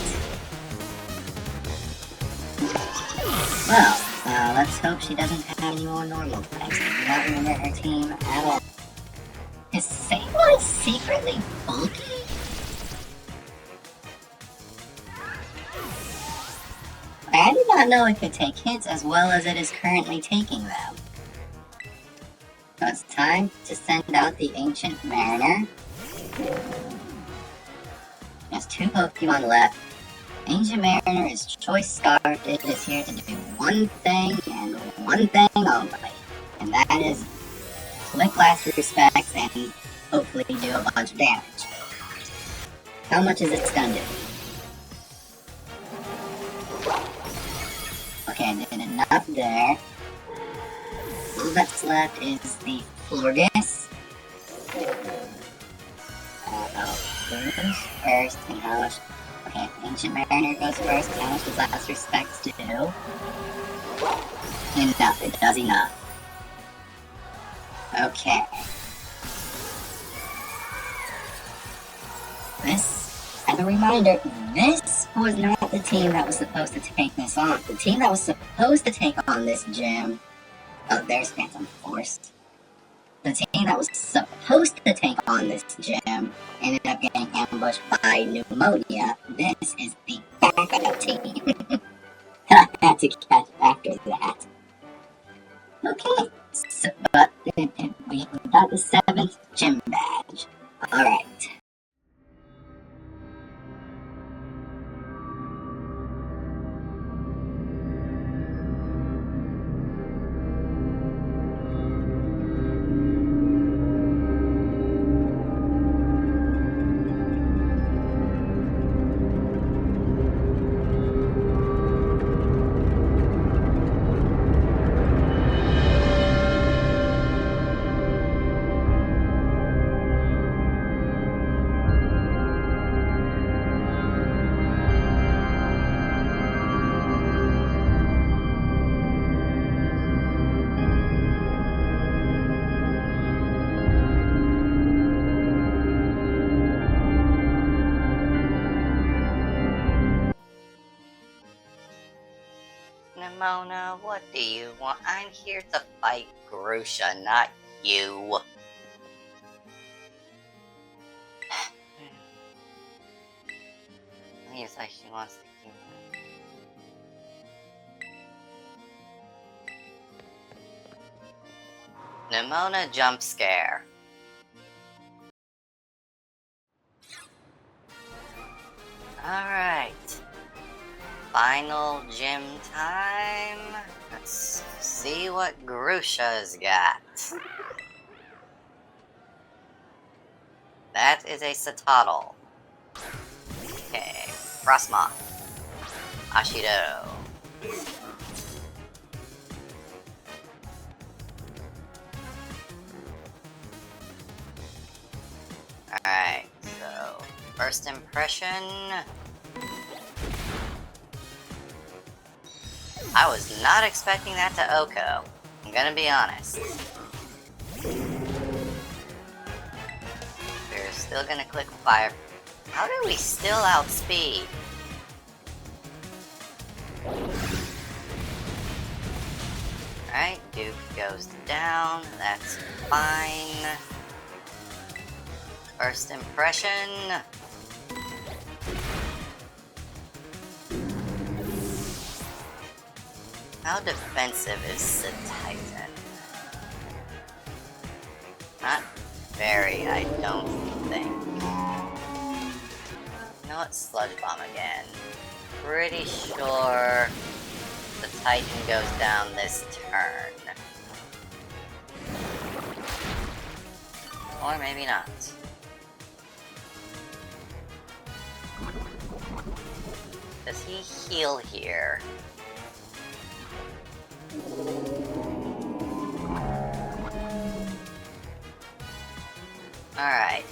Well, let's hope she doesn't have any more normal types. I do not remember her team at all. Is Sableye secretly bulky? I did not know it could take hits as well as it is currently taking them. So it's time to send out the Ancient Mariner. There's 2 Pokemon left. Ancient Mariner is Choice Scarf. It is here to do one thing and one thing only. And that is Lick Last Respects and hopefully do a bunch of damage. How much is it stunned? Okay, I did enough there. All that's left is the Florges. Goes first, and how much? Okay, Ancient Mariner goes first. How much does Last Respects do? Enough, it does enough. Okay. This, as a reminder, this was not the team that was supposed to take this on. The team that was supposed to take on this gym. Oh, there's Phantom Force. The team that was supposed to take on this gym ended up getting ambushed by pneumonia. This is the backup team. I had to catch after that. Okay, so, but we got the 7th gym badge. Alright. Nimona, what do you want? I'm here to fight Grusha, not you. Seems like she wants to keep it. Nimona jump scare. Alright. Final gym time. Let's see what Grusha's got. That is a Satotl. Okay, Frostmoth. Ashido. Alright, so first impression. I was not expecting that to Oko. I'm gonna be honest. We're still gonna click fire. How do we still outspeed? Alright, Duke goes down. That's fine. First impression. How defensive is the Titan? Not very, I don't think. You know what? Sludge Bomb again. Pretty sure the Titan goes down this turn. Or maybe not. Does he heal here? Alright.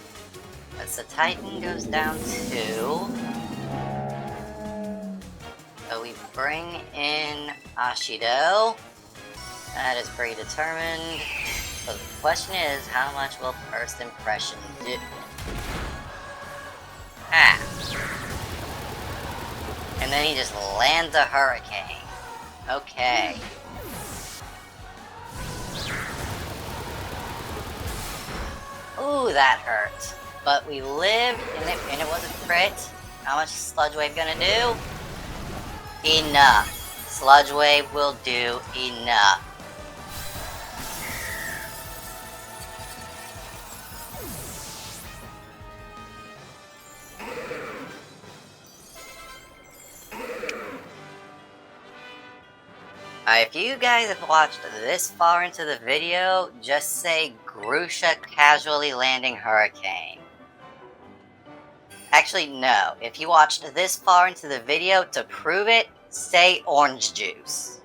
As the Titan goes down 2. So we bring in Ashido. That is predetermined. So the question is, how much will first impression do? Ah. And then he just lands a hurricane. Okay. Ooh, that hurt. But we lived, and it was a crit. How much is Sludge Wave gonna do? Enough. Sludge Wave will do enough. If you guys have watched this far into the video, just say Grusha casually landing Hurricane. Actually, no. If you watched this far into the video to prove it, say orange juice.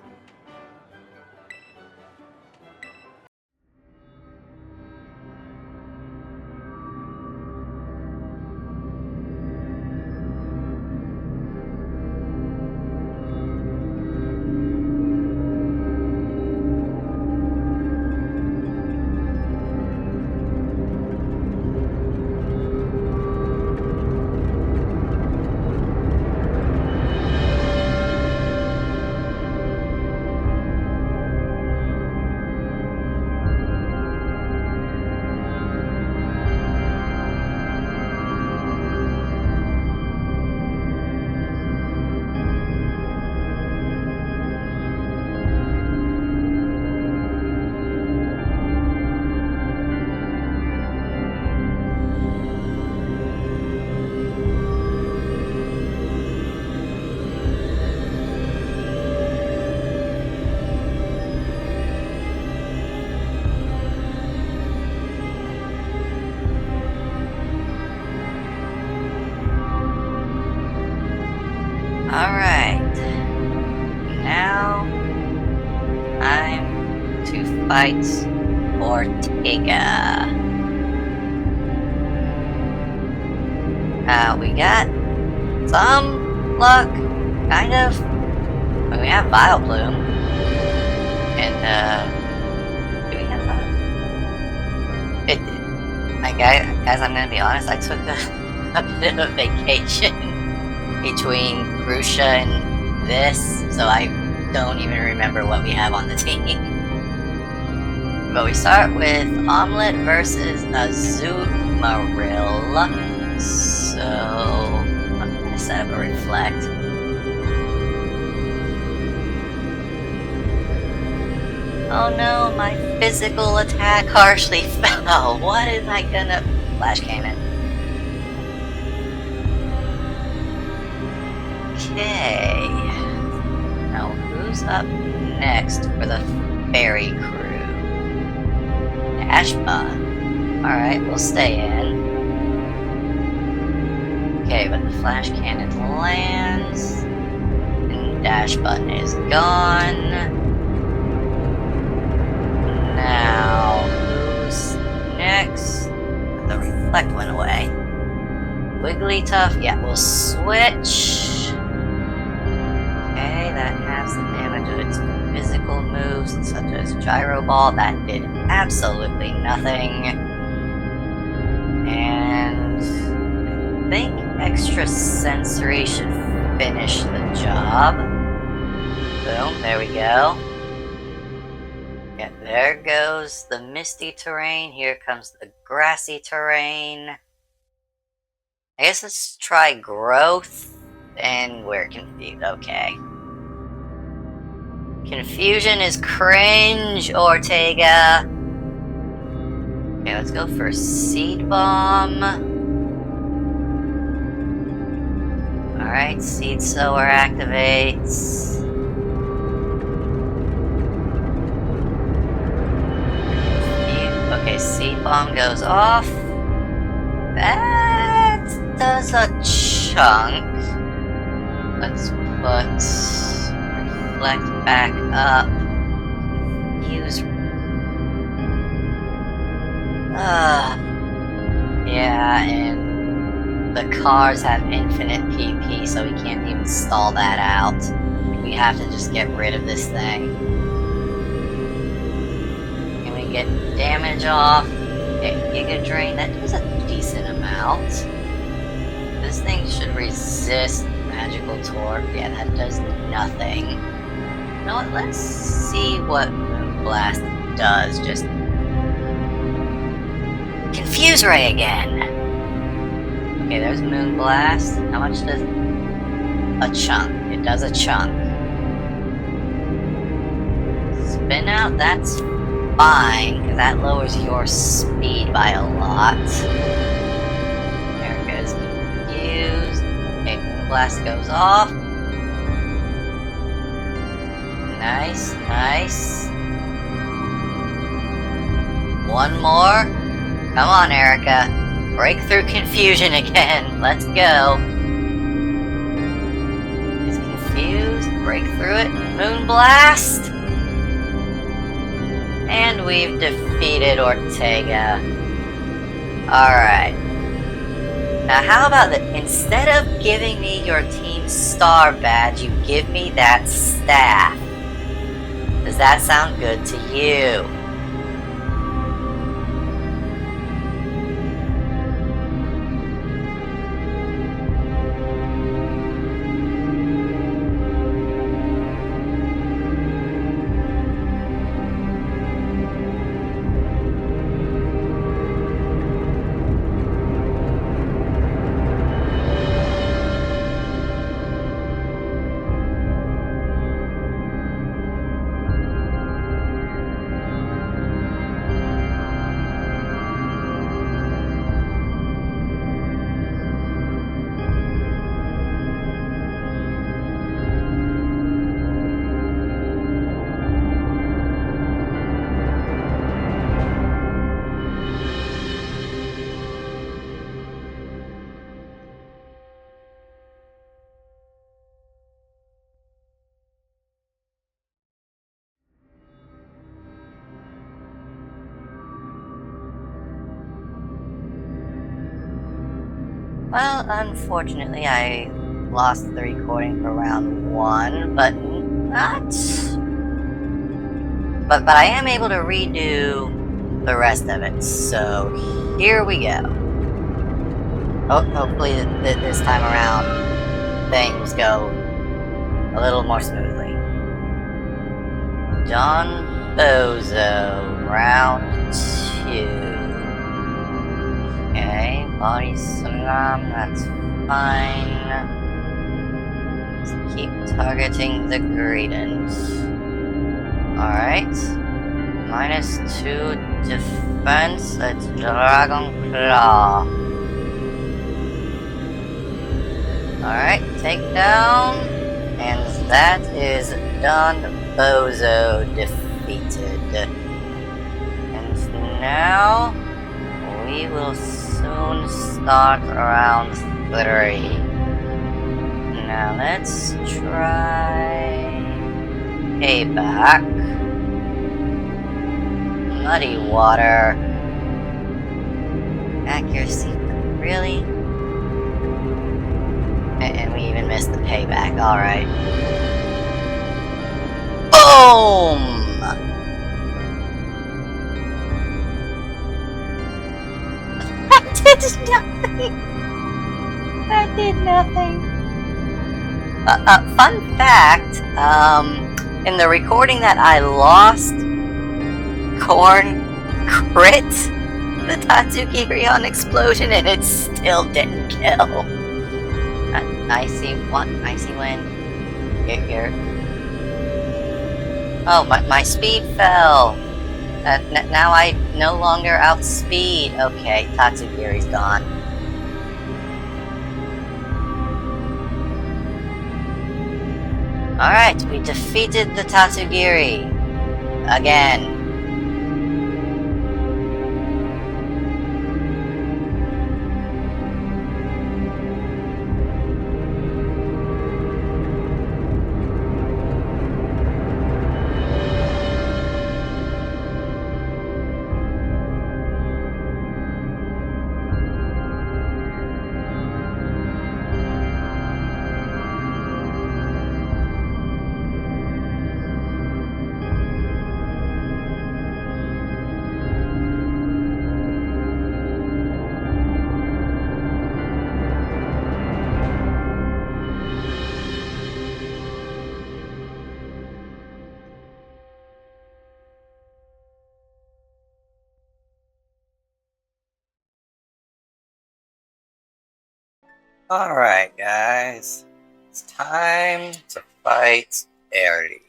Alright. Now, time to fight Ortega. We got some luck, kind of. We have Vileplume. And, do we have that? Guys, I'm gonna be honest, I took a bit of a vacation between Grusha and this, so I don't even remember what we have on the team. But we start with Omelette versus Azumarill. So I'm gonna set up a Reflect. Oh no, my physical attack harshly fell. What am I gonna... Flash Cannon. Okay. Now who's up next for the ferry crew? Dashbun. Alright, we'll stay in. Okay, but the Flash Cannon lands. And Dash Button is gone. Now, who's next? The Reflect went away. Wigglytuff, yeah, we'll switch. Okay, that has the damage of its physical moves, such as Gyro Ball. That did absolutely nothing. And I think Extra Sensory should finish the job. Boom, there we go. Yeah, there goes the misty terrain. Here comes the grassy terrain. I guess let's try growth. And we're confused. Okay. Confusion is cringe, Ortega. Okay, let's go for Seed Bomb. Alright, Seed Sower activates. Okay, Seed Bomb goes off. That does a chunk. Let's put Reflect back up. Use. Yeah, and the cars have infinite PP, so we can't even stall that out. We have to just get rid of this thing. Can we get damage off? Okay, Giga Drain, that does a decent amount. This thing should resist Magical Torque. Yeah, that does nothing. You know what? Let's see what Moonblast does. Just Confuse Ray again. Okay, there's Moonblast. How much does a chunk? It does a chunk. Spin out. That's fine because that lowers your speed by a lot. There it goes. Confused. Okay, Moonblast goes off. Nice, nice. One more. Come on, Erica. Breakthrough confusion again. Let's go. Is confused. Break through it. Moonblast. And we've defeated Ortega. Alright. Now how about that instead of giving me your team star badge, you give me that staff? Does that sound good to you? Well, unfortunately, I lost the recording for round 1, but not... But I am able to redo the rest of it, so here we go. Hopefully this time around, things go a little more smoothly. John Bozo, round 2. Okay, body slam, that's fine. Let's keep targeting the Greedent. Alright. -2 defense, let's Dragon Claw. Alright, takedown. And that is done. Bozo defeated. And now we will soon start round 3. Now let's try Payback. Muddy Water. Accuracy, really? And we even missed the Payback, alright. Boom! That did nothing! That did nothing. Fun fact, in the recording that I lost, Corn crit the Tatsugiri on explosion and it still didn't kill. Icy wind. Here. Oh, my speed fell. Now I no longer outspeed. Okay, Tatsugiri's gone. Alright, we defeated the Tatsugiri. Again. Alright, guys. It's time to fight Eri.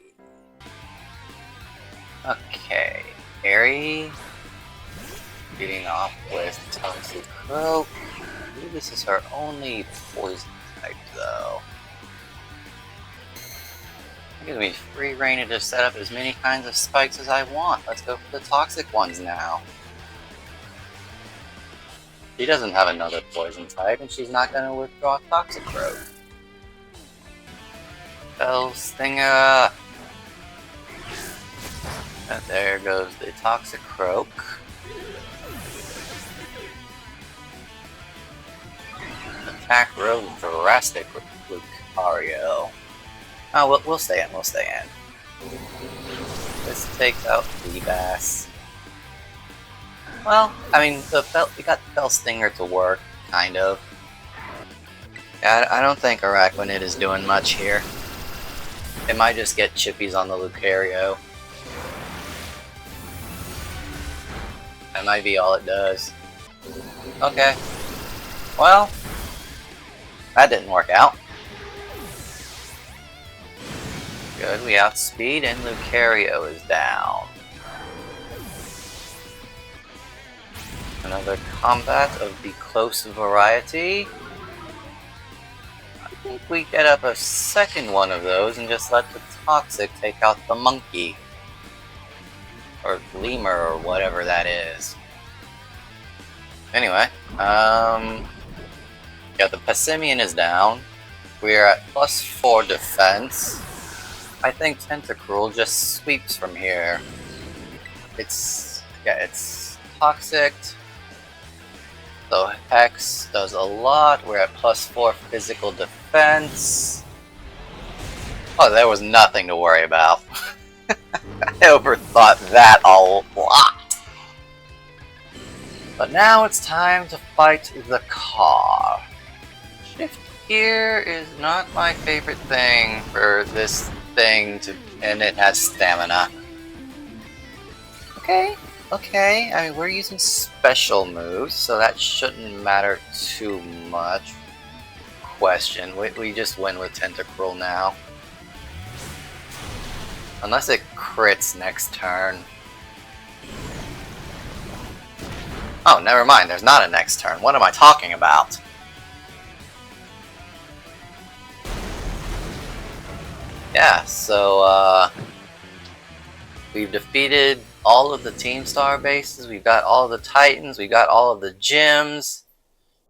Okay, Eri beating off with Toxic Croak. I believe this is her only poison type, though. It gives me free reign to just set up as many kinds of spikes as I want. Let's go for the toxic ones now. She doesn't have another poison type, and she's not gonna withdraw Toxic Rope. Fell Stinger! And there goes the Toxic Croak. Attack Road Drastic with Lucario. Oh, we'll stay in, we'll stay in. This takes out Feebas. Well, I mean, we got the Fell Stinger to work, kind of. Yeah, I don't think Araquanid is doing much here. It might just get chippies on the Lucario. That might be all it does. Okay. Well, that didn't work out. Good, we outspeed and Lucario is down. Another combat of the close variety. I think we get up a second one of those and just let the Toxic take out the monkey. Or lemur, or whatever that is. Anyway, yeah, the Passimian is down. We're at +4 defense. I think Tentacruel just sweeps from here. It's toxic. So Hex does a lot. We're at +4 physical defense. Oh, there was nothing to worry about. I overthought that a lot. But now it's time to fight the car. Shift gear is not my favorite thing for this thing to, and it has stamina. Okay, I mean, we're using special moves, so that shouldn't matter too much. Question, we just win with Tentacruel now. Unless it crits next turn. Oh, never mind, there's not a next turn. What am I talking about? Yeah, so, we've defeated all of the Team Star bases, we've got all of the Titans, we've got all of the gyms.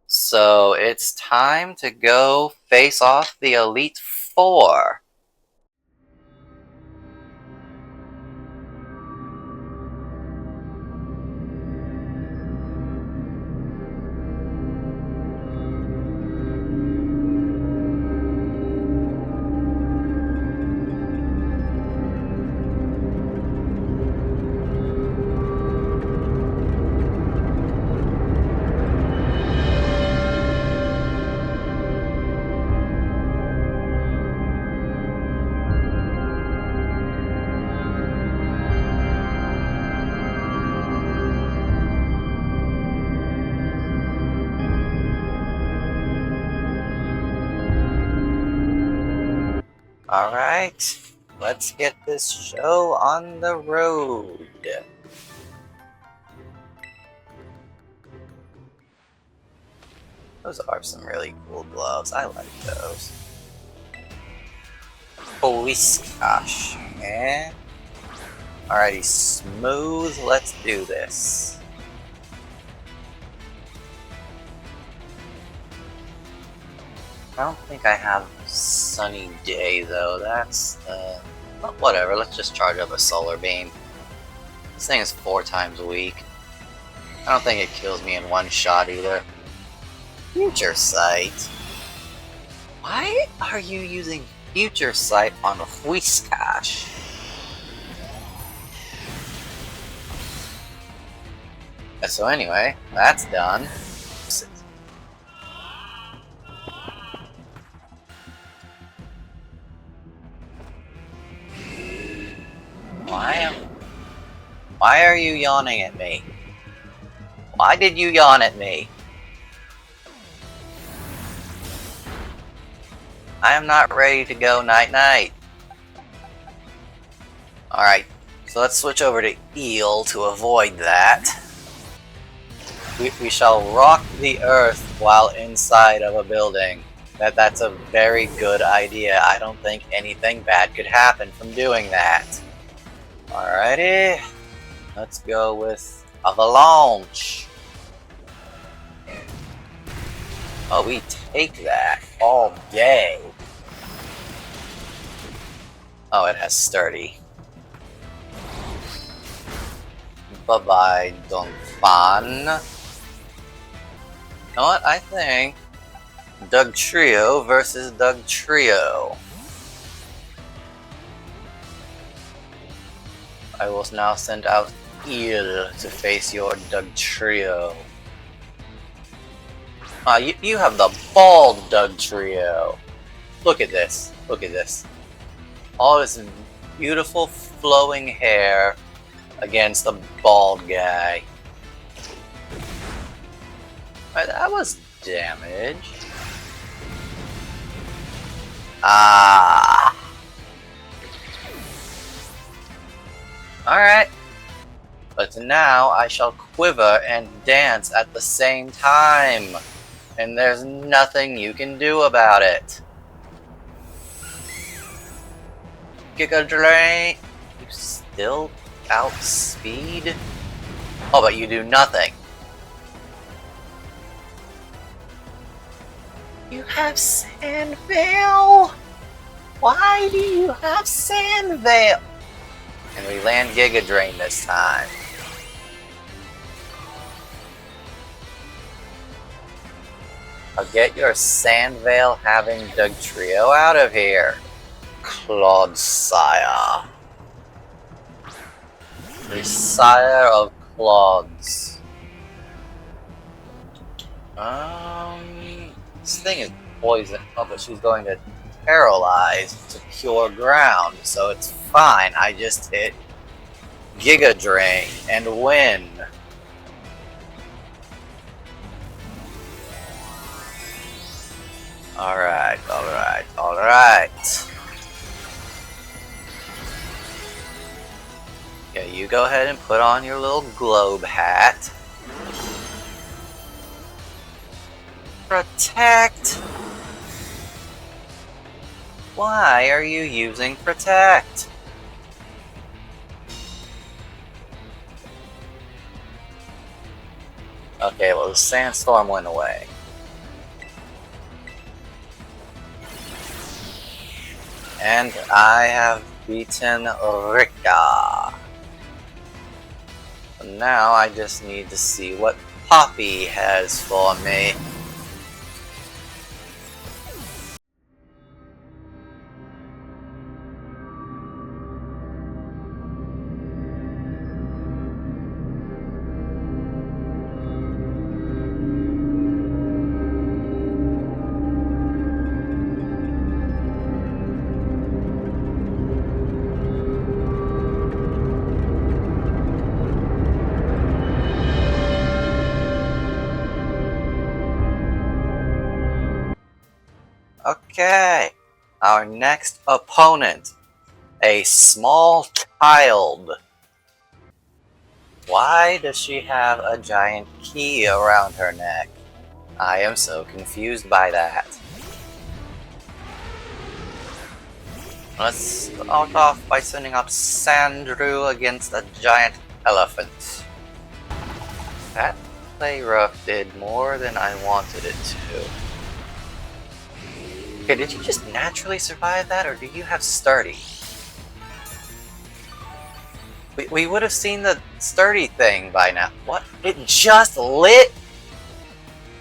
So, it's time to go face off the Elite Four. Alright, let's get this show on the road. Those are some really cool gloves, I like those. Whiskash, eh? Alrighty, smooth, let's do this. I don't think I have Sunny Day though, that's well, whatever, let's just charge up a Solar Beam. This thing is 4 times weak. I don't think it kills me in one shot either. Future Sight? Why are you using Future Sight on Whiskash? So anyway, that's done. Why are you yawning at me? Why did you yawn at me? I am not ready to go night-night. Alright, so let's switch over to Eel to avoid that. We shall rock the earth while inside of a building. That's a very good idea. I don't think anything bad could happen from doing that. Alrighty, let's go with Avalanche. Oh, we take that all day. Oh, it has sturdy. Bye-bye, Don Fan. You know what? I think Doug Trio versus Doug Trio. I will now send out Eel to face your Doug Trio. You have the bald Doug Trio. Look at this. Look at this. All this beautiful flowing hair against the bald guy. Right, that was damage. Ah. Alright. But now I shall quiver and dance at the same time. And there's nothing you can do about it. Giga Drain. You still outspeed? Oh, but you do nothing. You have Sandveil? Why do you have Sandveil? And we land Giga Drain this time. I'll get your Sandveil having Doug Trio out of here. Claude Sire. The sire of Claudes. This thing is poison. Oh, but she's going to paralyze to pure ground, so it's fine. I just hit Giga Drain and win. Alright, alright, alright. Yeah, you go ahead and put on your little globe hat. Protect! Why are you using Protect? Okay, well the sandstorm went away. And I have beaten Rika. Now I just need to see what Poppy has for me. Okay, our next opponent, a small child. Why does she have a giant key around her neck? I am so confused by that. Let's start off by sending up Sandrew against a giant elephant. That play rough did more than I wanted it to. Okay, did you just naturally survive that, or do you have sturdy? We would have seen the sturdy thing by now. What? It just lit?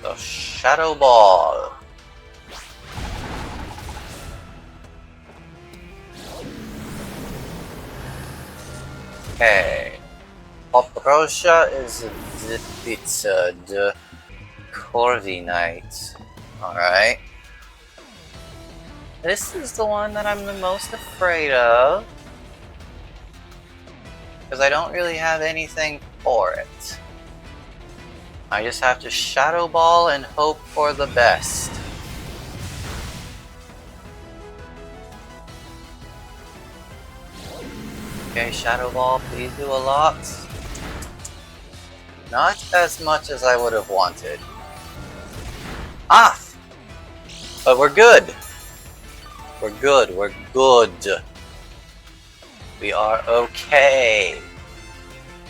The Shadow Ball. Okay. Poprosha is defeated. Corvi Knight. Alright. This is the one that I'm the most afraid of. Because I don't really have anything for it. I just have to Shadow Ball and hope for the best. Okay, Shadow Ball, please do a lot. Not as much as I would have wanted. Ah! But we're good. We're good, we're good. We are okay.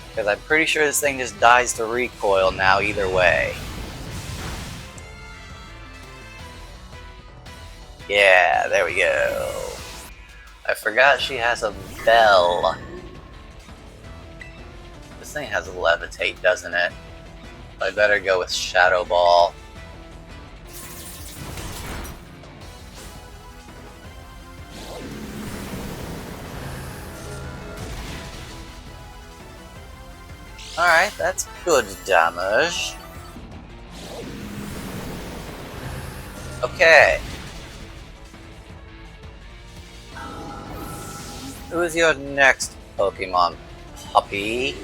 Because I'm pretty sure this thing just dies to recoil now either way. Yeah, there we go. I forgot she has a bell. This thing has levitate, doesn't it? I better go with Shadow Ball. Alright, that's good damage. Okay. Who's your next Pokemon, puppy?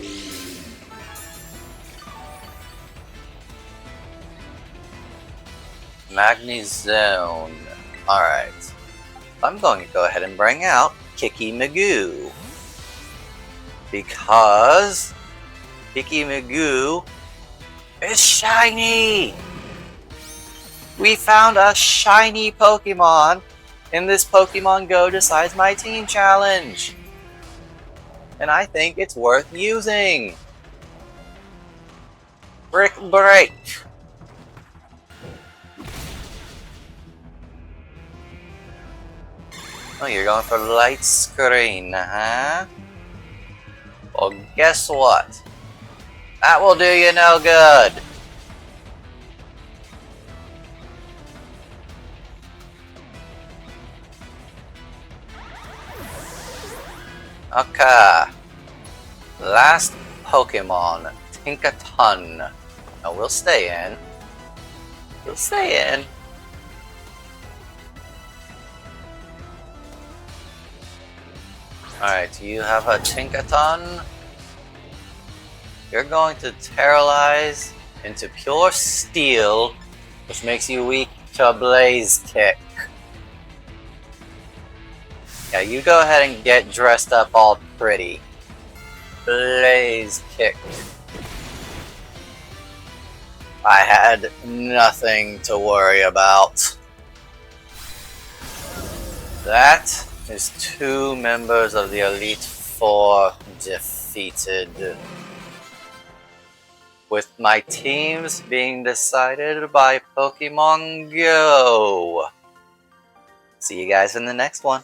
Magnezone. Alright. I'm going to go ahead and bring out Kiki Magoo. Because Kiki Magoo is shiny! We found a shiny Pokemon in this Pokemon Go Decides My Team challenge! And I think it's worth using! Brick Break! Oh, you're going for light screen, huh? Well, guess what? That will do you no good! Okay. Last Pokemon, Tinkaton. No, we'll stay in. We'll stay in. Alright, you have a Tinkaton. You're going to Terrorize into Pure Steel, which makes you weak to Blaze Kick. Yeah, you go ahead and get dressed up all pretty. Blaze Kick. I had nothing to worry about. That is 2 members of the Elite Four defeated. With my teams being decided by Pokemon Go. See you guys in the next one.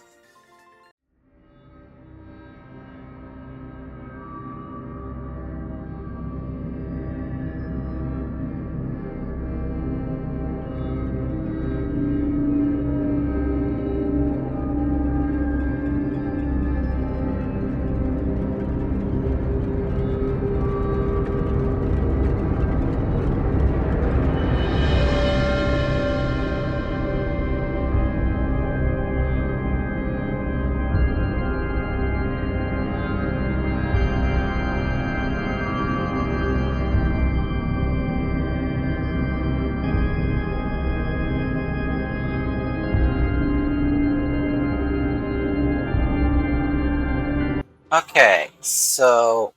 Okay, so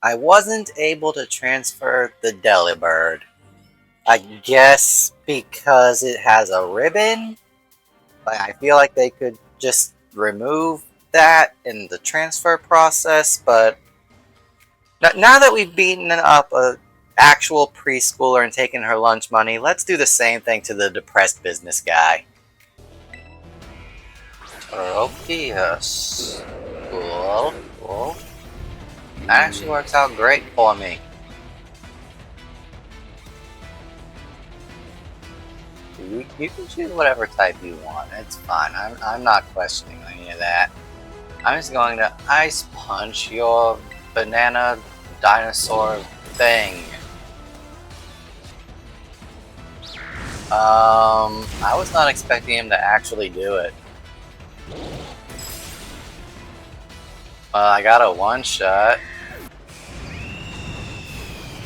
I wasn't able to transfer the Delibird. I guess because it has a ribbon? But I feel like they could just remove that in the transfer process, but now that we've beaten up an actual preschooler and taken her lunch money, let's do the same thing to the depressed business guy. Tropius. Cool, cool. That actually works out great for me. You can choose whatever type you want. It's fine. I'm not questioning any of that. I'm just going to Ice Punch your banana dinosaur thing. I was not expecting him to actually do it. I got a one-shot.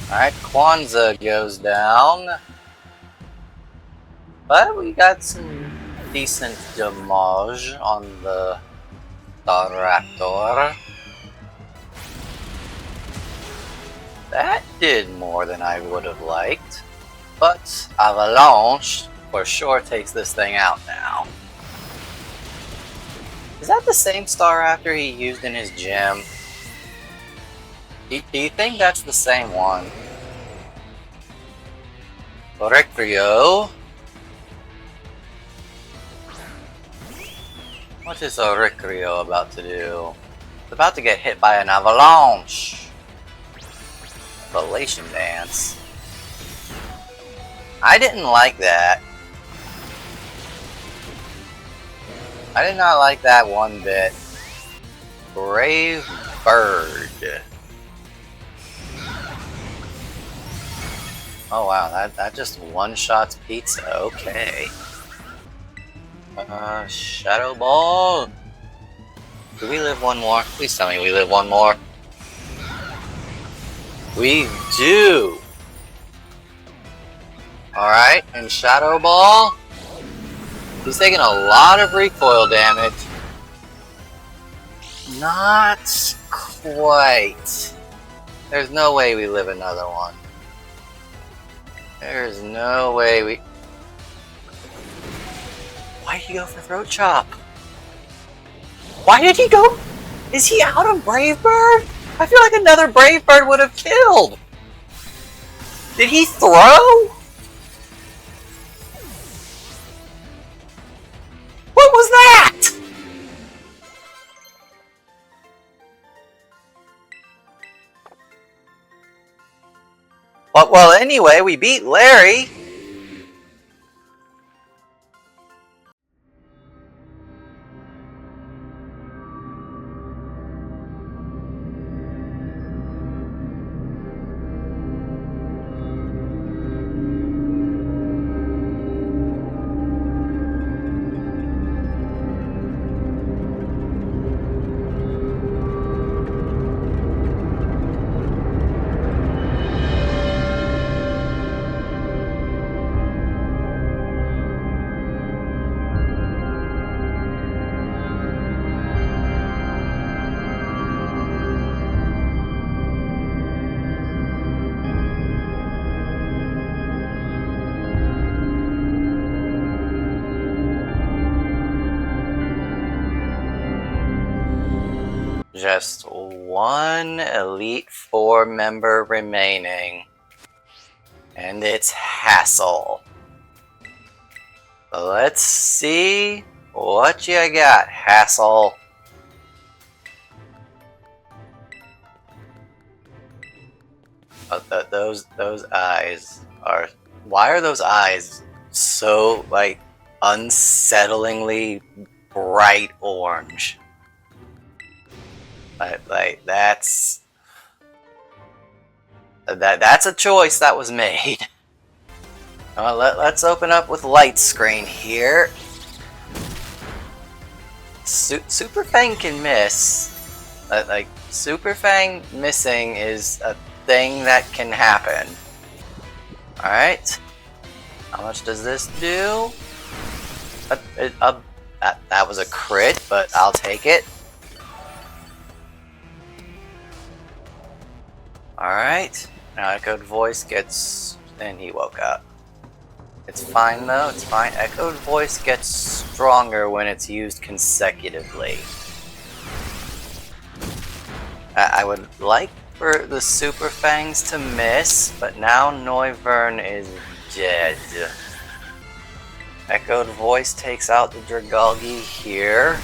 Alright, Kwanzaa goes down. But we got some decent damage on the Staraptor. That did more than I would have liked. But Avalanche for sure takes this thing out now. Is that the same Staraptor he used in his gym? Do you think that's the same one? Recreo. What is Oricrio about to do? It's about to get hit by an avalanche. Revelation dance. I didn't like that. I did not like that one bit. Brave bird. Oh wow, that just one-shots pizza. Okay. Shadow Ball. Do we live one more? Please tell me we live one more. We do. Alright, and Shadow Ball. He's taking a lot of recoil damage. Not quite. There's no way we live another one. There's no way we... Why did he go for Throat Chop? Why did he go? Is he out of Brave Bird? I feel like another Brave Bird would have killed. Did he throw? What was that? Well, anyway, we beat Larry. Just one Elite Four member remaining. And it's Hassel. Let's see what you got, Hassel. Those eyes are... Why are those eyes so, like, unsettlingly bright orange? Like that's a choice that was made. Let's open up with Light Screen here. Super Fang can miss. Like Super Fang missing is a thing that can happen. All right. How much does this do? That was a crit, but I'll take it. Alright, now Echoed Voice gets... and he woke up. It's fine though, it's fine. Echoed Voice gets stronger when it's used consecutively. I would like for the Super Fangs to miss, but now Noivern is dead. Echoed Voice takes out the Dragalgi here.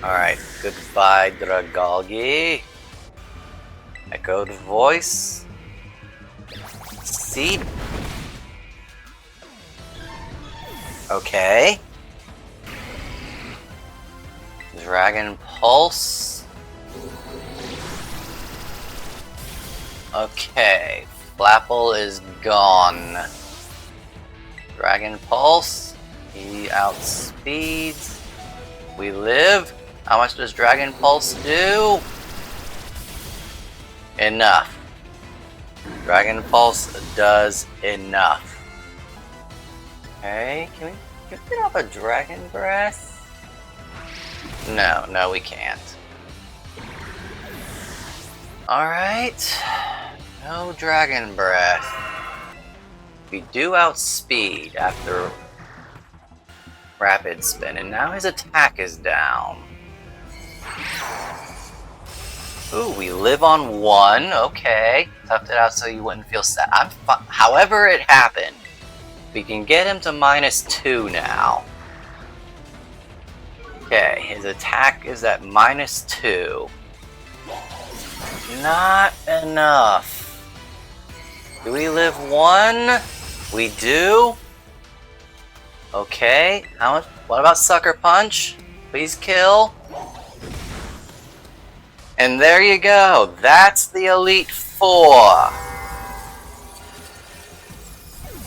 Alright, goodbye Dragalgi. Echoed Voice. Seed. Okay. Dragon Pulse. Okay. Flapple is gone. Dragon Pulse. He outspeeds. We live. How much does Dragon Pulse do? Enough. Dragon Pulse does enough. Okay, can we get off a Dragon Breath? No, we can't. Alright. No Dragon Breath. We do outspeed after Rapid Spin, and now his attack is down. Ooh, we live on 1. Okay. Toughed it out so you wouldn't feel sad. However it happened, we can get him to -2 now. Okay, his attack is at -2. Not enough. Do we live 1? We do. Okay, how much? What about Sucker Punch? Please kill. And there you go. That's the Elite Four.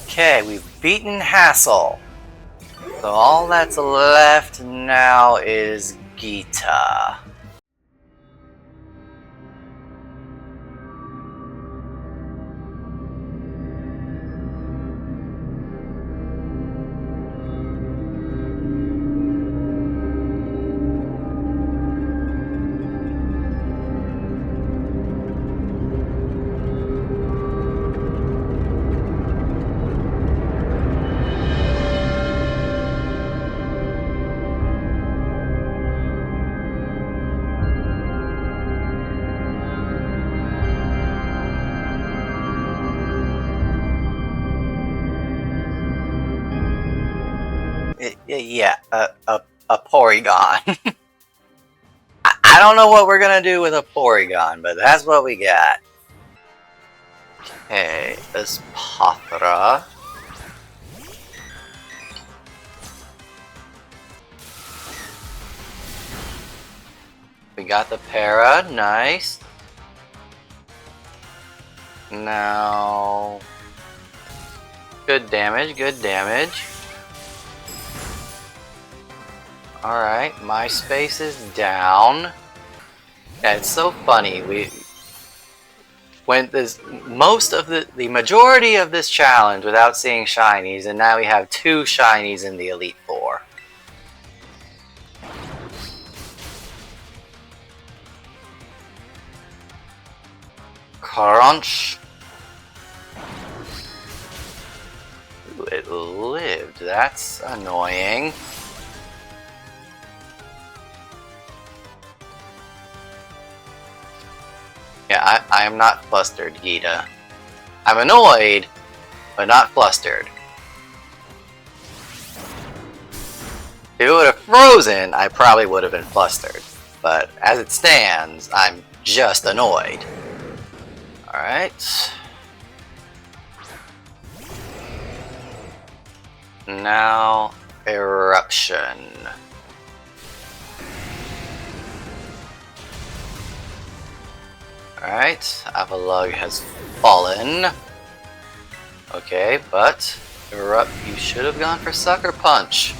Okay, we've beaten Hassel. So all that's left now is Gita. Yeah, a Porygon. I don't know what we're gonna do with a Porygon, but that's what we got. Okay, this Pothra. We got the Para, nice. Now, good damage, good damage. Alright, my space is down. Yeah, it's so funny. Went this most of the majority of this challenge without seeing shinies, and now we have 2 shinies in the Elite Four. Crunch. Ooh, it lived. That's annoying. Yeah, I am not flustered, Gita. I'm annoyed, but not flustered. If it would have frozen, I probably would have been flustered. But as it stands, I'm just annoyed. Alright. Now, Eruption. Alright, Avalugg has fallen. Okay, but you should have gone for Sucker Punch.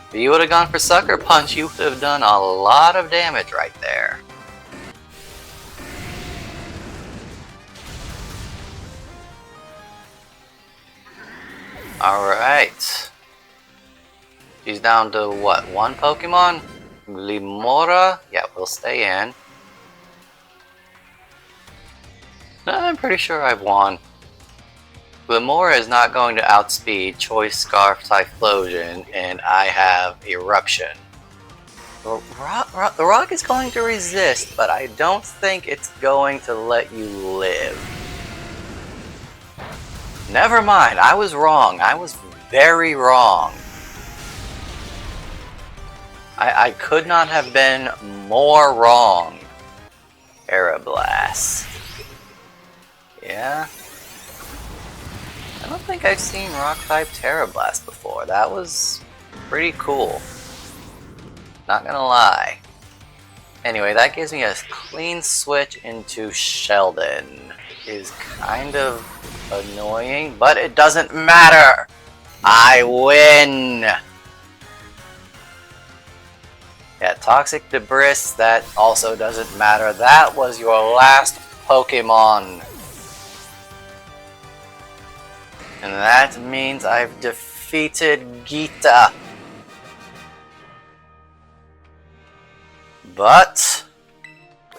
If you would have gone for Sucker Punch, you would have done a lot of damage right there. Alright. She's down to what, 1 Pokemon? Limora? Yeah, we'll stay in. I'm pretty sure I've won. Limora is not going to outspeed Choice Scarf Typhlosion, and I have Eruption. The rock is going to resist, but I don't think it's going to let you live. Never mind, I was wrong. I was very wrong. I could not have been more wrong. Aeroblast. Yeah. I don't think I've seen Rock-type Terrablast before. That was pretty cool. Not gonna lie. Anyway, that gives me a clean switch into Sheldon. Is kind of annoying, but it doesn't matter! I win! Yeah, Toxic Debris, that also doesn't matter. That was your last Pokemon. And that means I've defeated Gita. But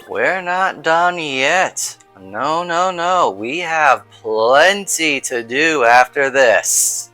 we're not done yet. No, no, no. We have plenty to do after this.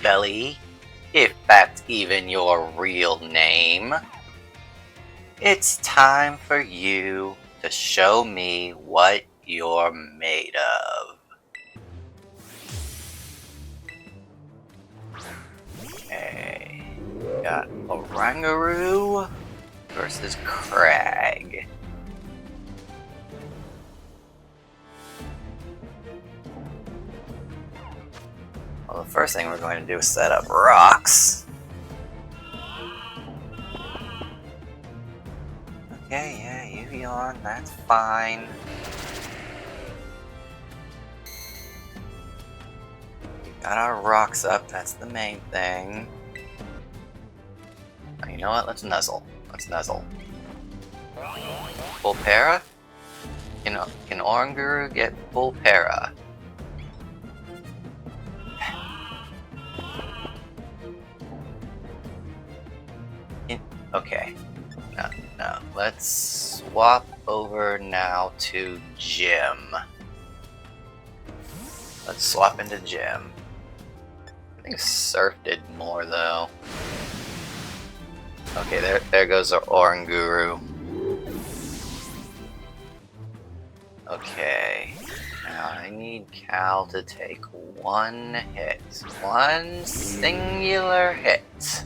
Shelly, if that's even your real name. It's time for you to show me what you're made of. Okay, got Orangaroo versus Crag. Well, the first thing we're going to do is set up rocks. Okay, yeah, you yawn, that's fine. We got our rocks up, that's the main thing. Oh, you know what? Let's nuzzle. Let's nuzzle. Full para? Can Oranguru get full para? Okay. No. Let's swap over now to Gym. Let's swap into Gym. I think Surf did more though. Okay, there goes our Oranguru. Okay. Now I need Cal to take one hit. One singular hit.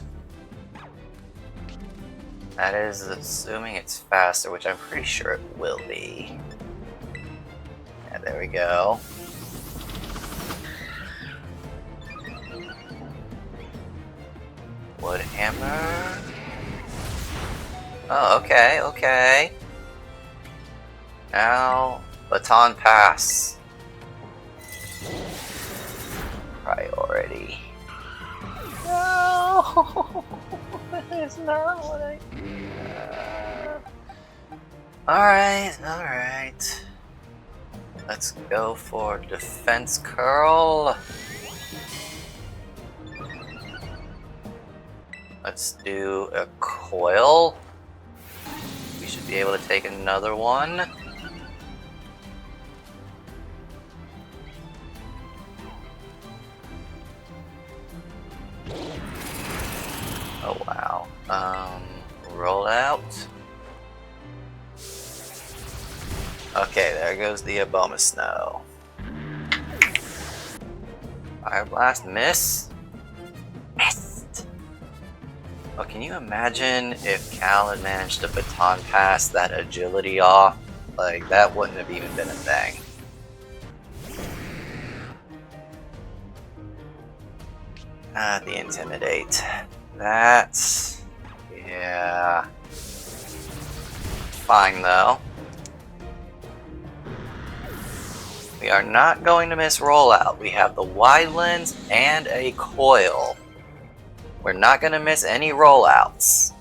That is assuming it's faster, which I'm pretty sure it will be. Yeah, there we go. Wood hammer. Oh, okay. Now, baton pass. Priority. No! That is not what I... Alright. Let's go for defense curl. Let's do a coil. We should be able to take another one. Oh wow. Roll out. Okay, there goes the Abomasnow. Fire Blast, miss. Missed! Oh, can you imagine if Cal had managed to baton pass that agility off? Like, that wouldn't have even been a thing. The Intimidate. That's... yeah... fine though. We are not going to miss rollout. We have the wide lens and a coil. We're not going to miss any rollouts.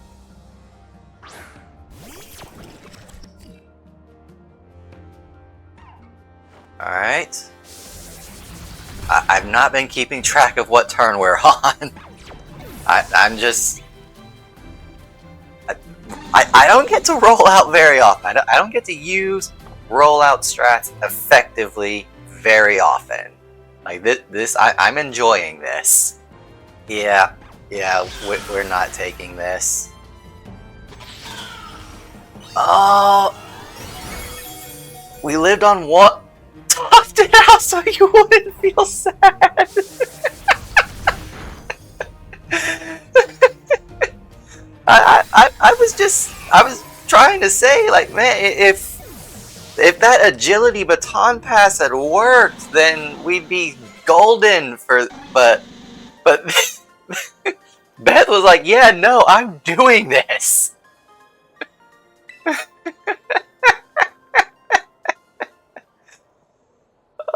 Alright. I've not been keeping track of what turn we're on. I'm just... I don't get to roll out very often. I don't get to use rollout strats effectively very often. Like this I'm enjoying this. Yeah, we're not taking this. Oh, we lived on what? Toughed it out so you wouldn't feel sad. I was trying to say, like, man, if that agility baton pass had worked, then we'd be golden for, but Beth was like, yeah, no, I'm doing this.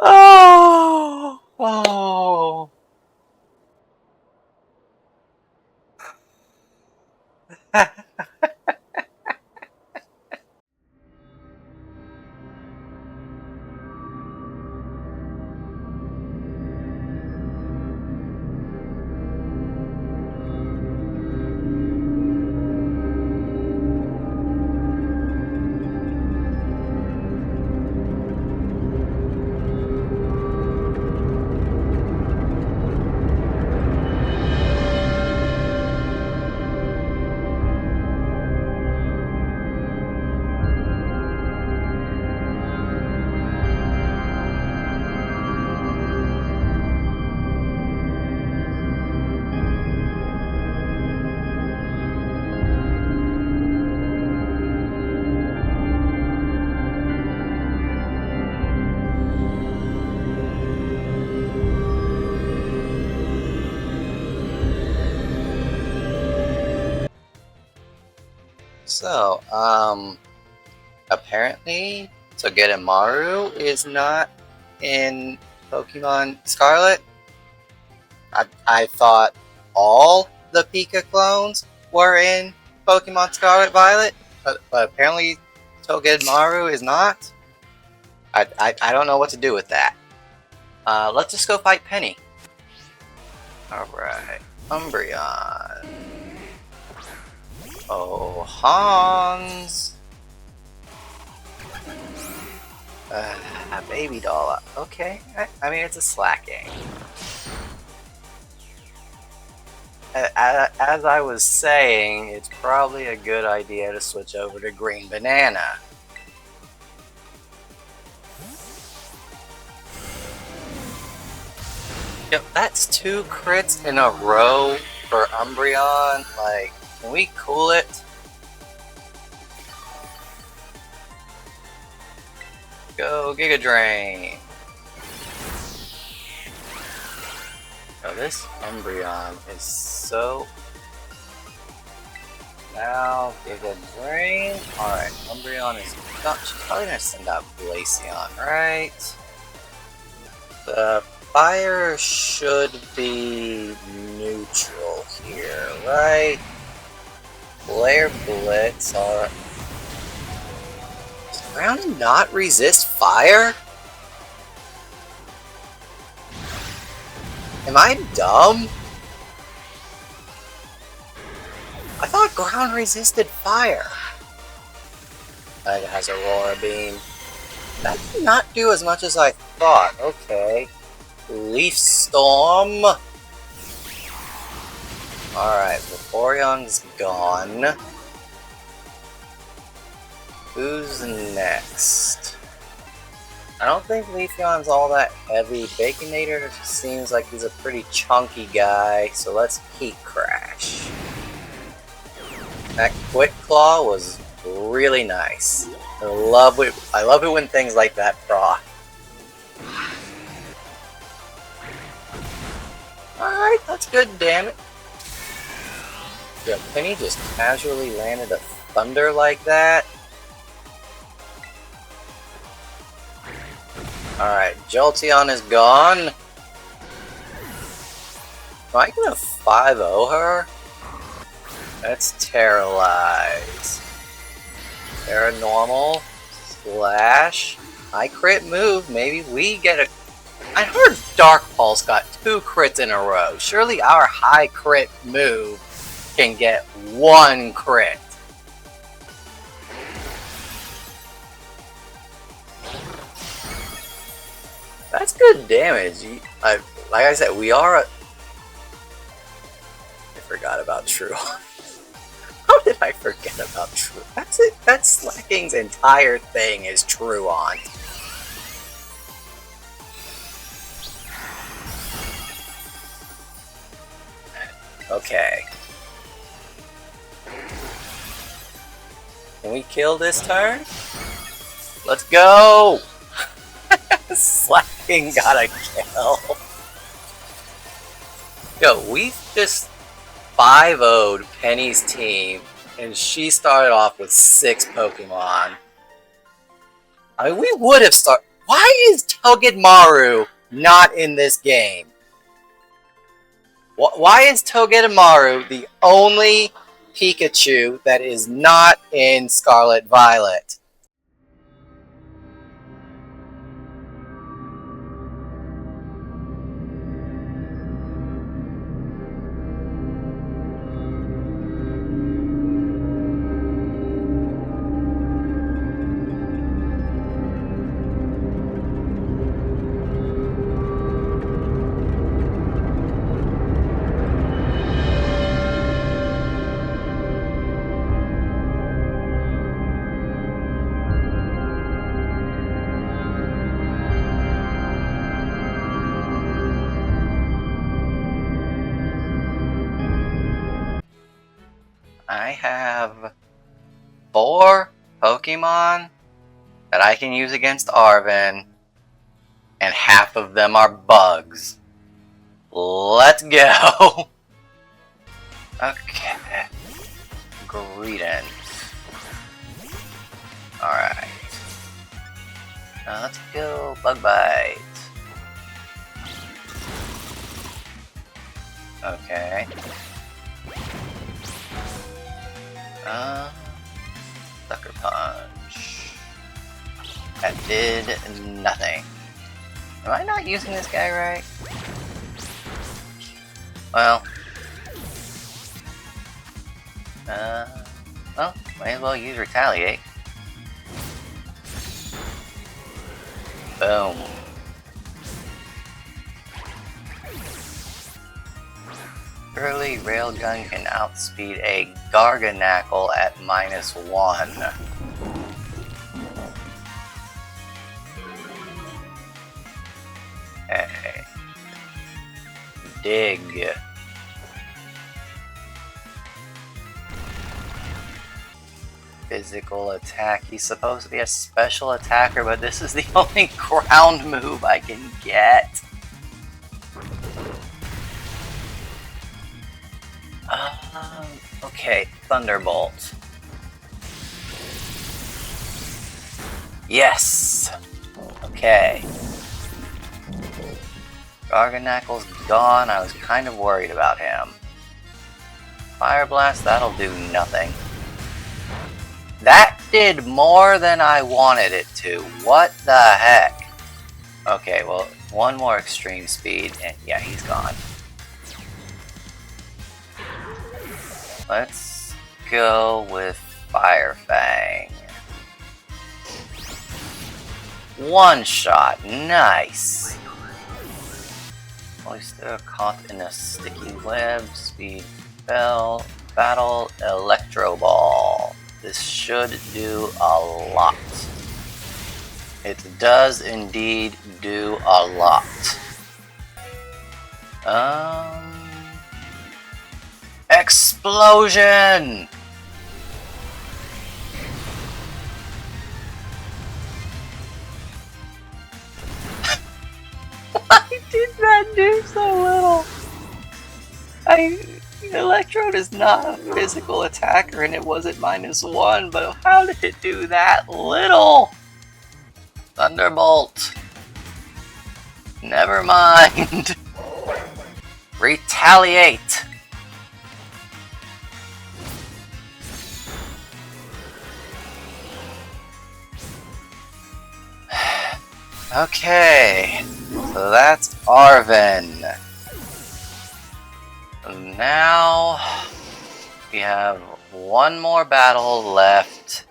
Oh. So, apparently Togedemaru is not in Pokemon Scarlet. I thought all the Pika clones were in Pokemon Scarlet Violet, but apparently Togedemaru is not. I don't know what to do with that. Let's just go fight Penny. Alright, Umbreon. Oh, Hans. A baby doll. Okay, I mean, it's a slacking. As I was saying, it's probably a good idea to switch over to Green Banana. Yep, that's 2 crits in a row for Umbreon. Like, can we cool it? Go Giga Drain. Oh, this Umbreon is so... Now, Giga Drain. Alright, Umbreon is... Oh, she's probably gonna send out Glaceon, right? The fire should be neutral here, right? Flare Blitz, alright. Does ground not resist fire? Am I dumb? I thought ground resisted fire. It has Aurora Beam. That did not do as much as I thought. Okay. Leaf Storm. Alright, Vaporeon's gone. Who's next? I don't think Leafeon's all that heavy. Baconator seems like he's a pretty chunky guy, so let's Heat Crash. That Quick Claw was really nice. I love it when things like that proc. Alright, that's good, damn it. Yeah, Penny just casually landed a Thunder like that. Alright, Jolteon is gone. Am I gonna 5-0 her? Let's Terralize. Paranormal. Slash. High crit move. Maybe we get a... I heard Dark Pulse got 2 crits in a row. Surely our high crit move can get 1 crit. That's good damage. Like I said, we are a... I forgot about True. How did I forget about True? That's it. That's Slacking's entire thing is Truant. Okay. Can we kill this turn? Let's go! Slacking got a kill. Yo, we just 5-0'd Penny's team, and she started off with 6 Pokemon. I mean, we would have started... Why is Togedemaru not in this game? Why is Togedemaru the only Pikachu that is not in Scarlet Violet? I have 4 Pokemon that I can use against Arven, and half of them are bugs. Let's go! Okay. Greedent. Alright. Now let's go Bug Bite. Okay. Sucker Punch. That did nothing. Am I not using this guy right? Well. Well, might as well use Retaliate. Boom. Early Railgun can outspeed a Garganackle at -1. Okay. Dig. Physical attack. He's supposed to be a special attacker, but this is the only ground move I can get. Okay, Thunderbolt. Yes! Okay. Garganackle's gone. I was kind of worried about him. Fire Blast, that'll do nothing. That did more than I wanted it to. What the heck? Okay, well, one more extreme speed, and yeah, he's gone. Let's go with Fire Fang. One shot, nice. Oyster caught in a sticky web, speed fell, battle, Electro Ball. This should do a lot. It does indeed do a lot. Explosion! Why did that do so little? Electrode is not a physical attacker and it wasn't -1, but how did it do that little? Thunderbolt. Never mind. Retaliate. Okay, so that's Arven. Now we have one more battle left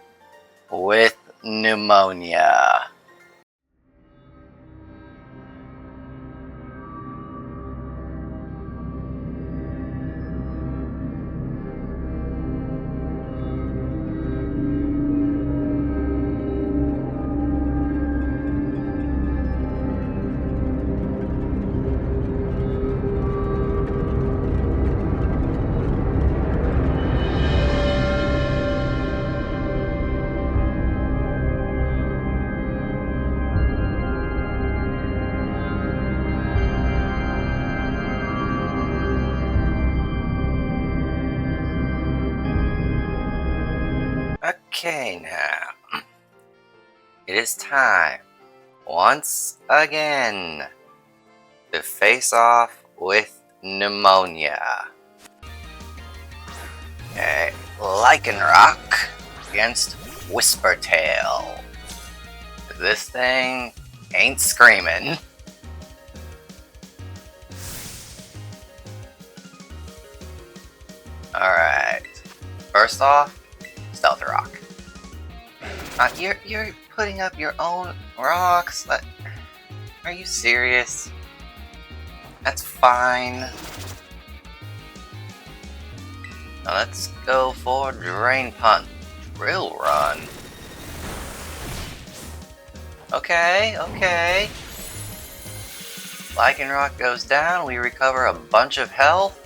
with Pneumonia. Okay, now it is time once again to face off with Pneumonia. Okay, Lycanroc against Whispertail. This thing ain't screaming. Alright, first off, Stealth Rock. You're putting up your own rocks? Are you serious? That's fine. Now let's go for Drain Punch. Drill Run. Okay. Lycanroc goes down, we recover a bunch of health.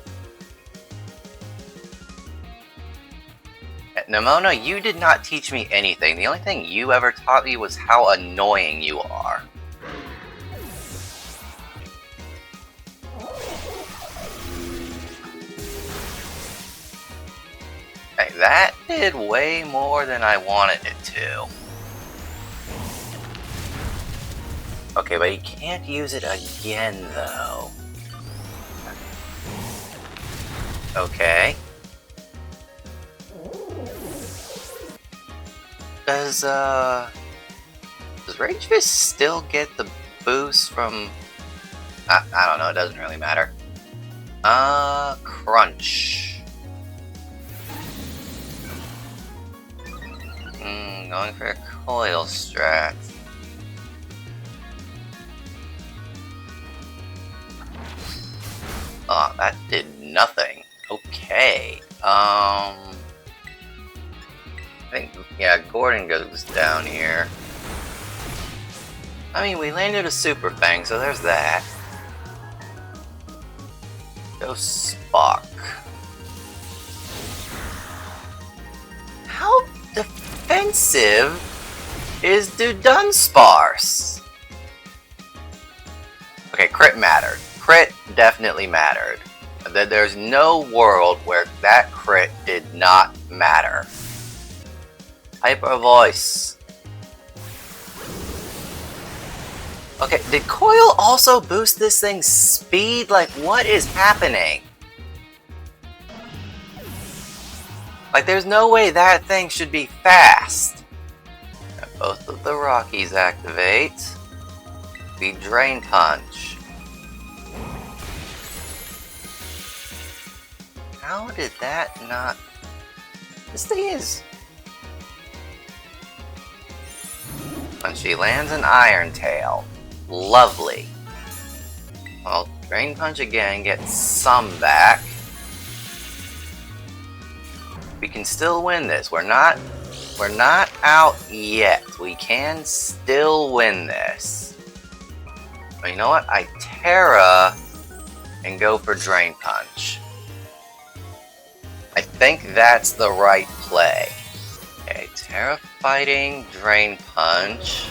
Nemona, you did not teach me anything. The only thing you ever taught me was how annoying you are. Hey, that did way more than I wanted it to. Okay, but he can't use it again, though. Okay. Does Rage Fist still get the boost from... I don't know, it doesn't really matter. Crunch. Going for a coil strat. Oh, that did nothing. Okay. I think, yeah, Gordon goes down here. I mean, we landed a Super Fang, so there's that. Go Spock. How defensive is Dunsparce? Okay, crit mattered. Crit definitely mattered. There's no world where that crit did not matter. Hyper Voice. Okay, did Coil also boost this thing's speed? Like, what is happening? Like, there's no way that thing should be fast. Both of the Rockies activate. We Drain Punch. How did that not... This thing is... And she lands an Iron Tail. Lovely. Well, Drain Punch again, gets some back. We can still win this. We're not out yet. We can still win this. But you know what? I Terra and go for Drain Punch. I think that's the right play. Okay, Terra fighting Drain Punch.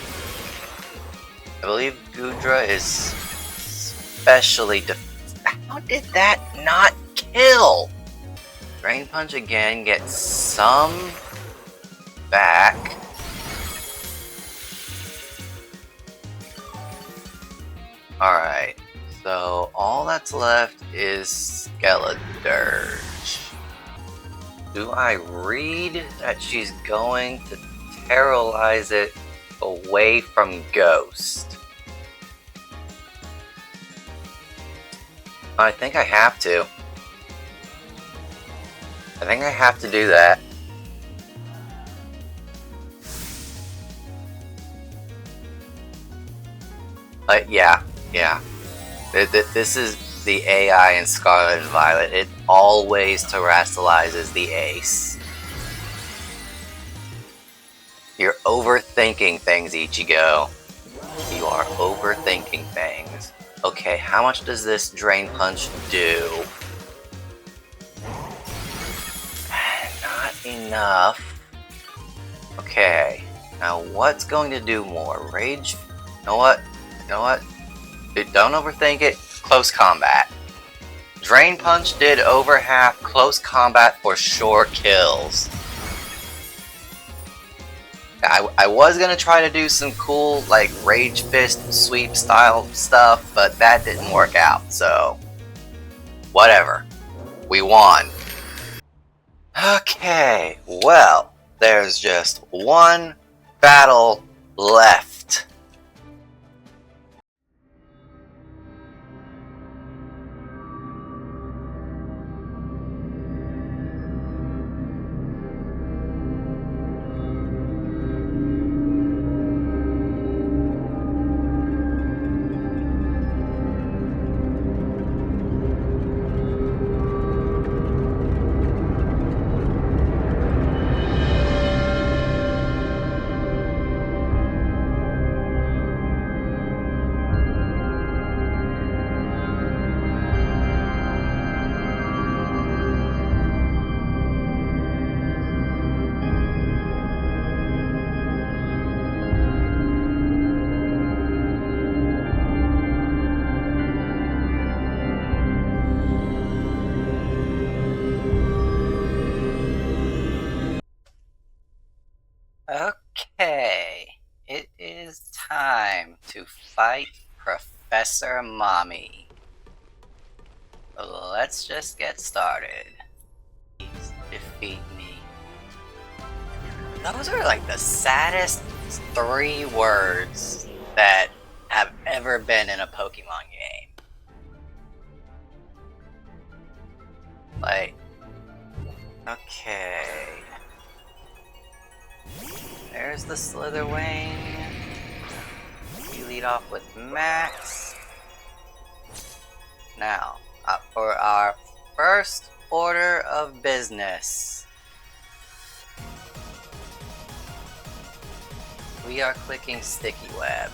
I believe Goodra is specially How did that not kill? Drain Punch again, gets some back. Alright, so all that's left is Skeledirge. Do I read that she's going to terrorize it away from Ghost? I think I have to. I think I have to do that. Yeah. This is the AI in Scarlet and Violet. It always terrestrializes the ace. You're overthinking things, Ichigo. You are overthinking things. Okay, how much does this Drain Punch do? Not enough. Okay, now what's going to do more? Rage? You know what? Dude, don't overthink it. Close combat. Drain Punch did over half. Close combat for sure kills. I was gonna try to do some cool like Rage Fist sweep style stuff, but that didn't work out, so whatever. We won. Okay, well, there's just one battle left. to fight Professor Mommy. Let's just get started. Please defeat me. Those are like the saddest 3 words that have ever been in a Pokemon game. Like, okay. There's the Slitherwing. We lead off with Max. Now, for our first order of business, we are clicking Sticky Web.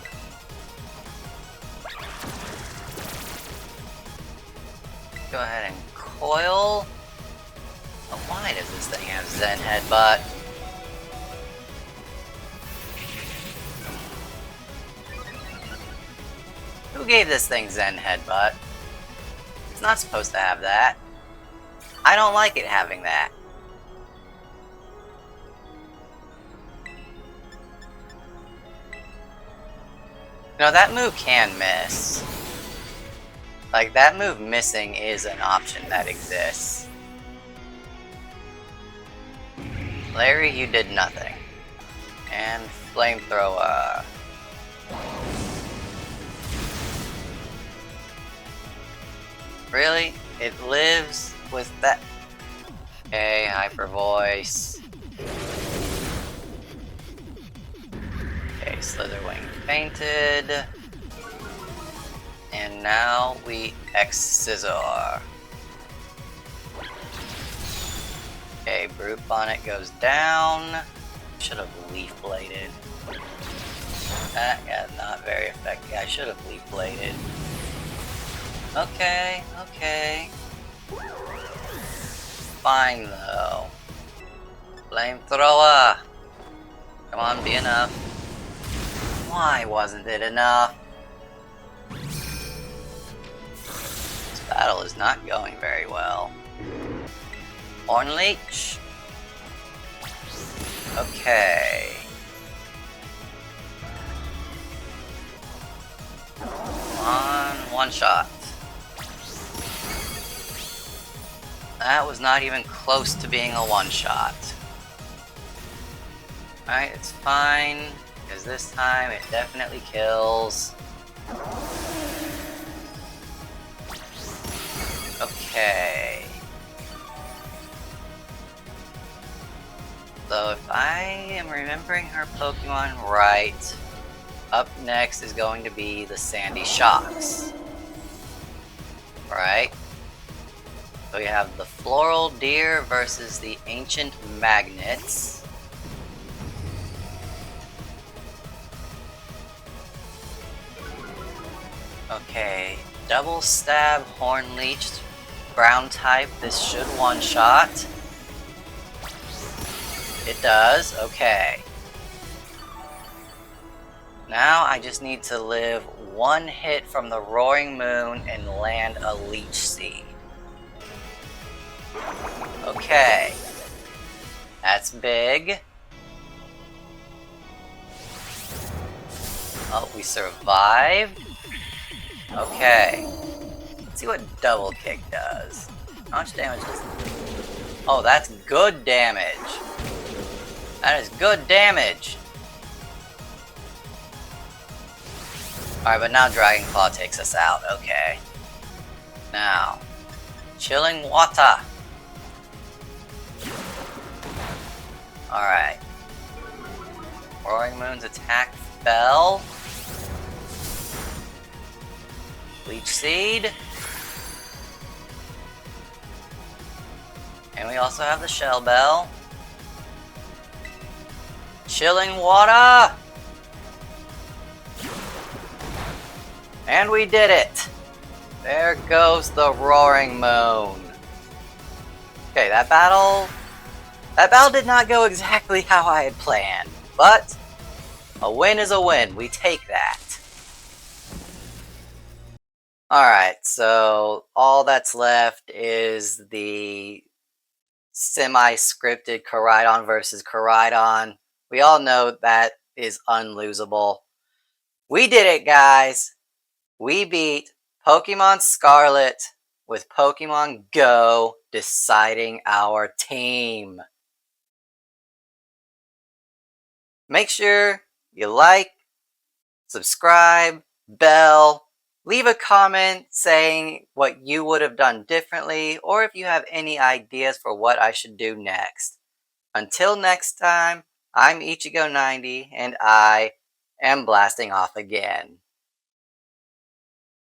Go ahead and coil. Oh, why does this thing have Zen Headbutt? Who gave this thing Zen Headbutt? It's not supposed to have that. I don't like it having that. No, that move can miss. Like, that move missing is an option that exists. Larry, you did nothing. And Flamethrower. Really? It lives with that. Okay, Hyper Voice. Okay, Slitherwing fainted. And now we X-Scissor. Okay, Brute Bonnet goes down. Should have Leaf Bladed. Yeah, not very effective. I should have Leaf Bladed. Okay, okay. Fine though. Flamethrower! Come on, be enough. Why wasn't it enough? This battle is not going very well. Horn Leech. Okay. One shot. That was not even close to being a one-shot. Alright, it's fine, because this time it definitely kills. Okay. So if I am remembering her Pokemon right, up next is going to be the Sandy Shocks. Right? So we have the Floral Deer versus the Ancient Magnets. Okay, Double Stab Horn Leech, Ground type. This should one-shot. It does, okay. Now I just need to live one hit from the Roaring Moon and land a Leech Seed. Okay. That's big. Oh, we survived. Okay. Let's see what Double Kick does. How much damage does it? Oh, that's good damage. That is good damage. Alright, but now Dragon Claw takes us out. Okay. Now, Chilling Water. Alright. Roaring Moon's attack fell. Leech Seed. And we also have the Shell Bell. Chilling Water! And we did it! There goes the Roaring Moon. Okay, that battle did not go exactly how I had planned, but a win is a win. We take that. Alright, so all that's left is the semi-scripted Koraidon versus Koraidon. We all know that is unlosable. We did it, guys! We beat Pokemon Scarlet with Pokemon Go deciding our team. Make sure you like, subscribe, bell, leave a comment saying what you would have done differently or if you have any ideas for what I should do next. Until next time, I'm Ichigo90 and I am blasting off again.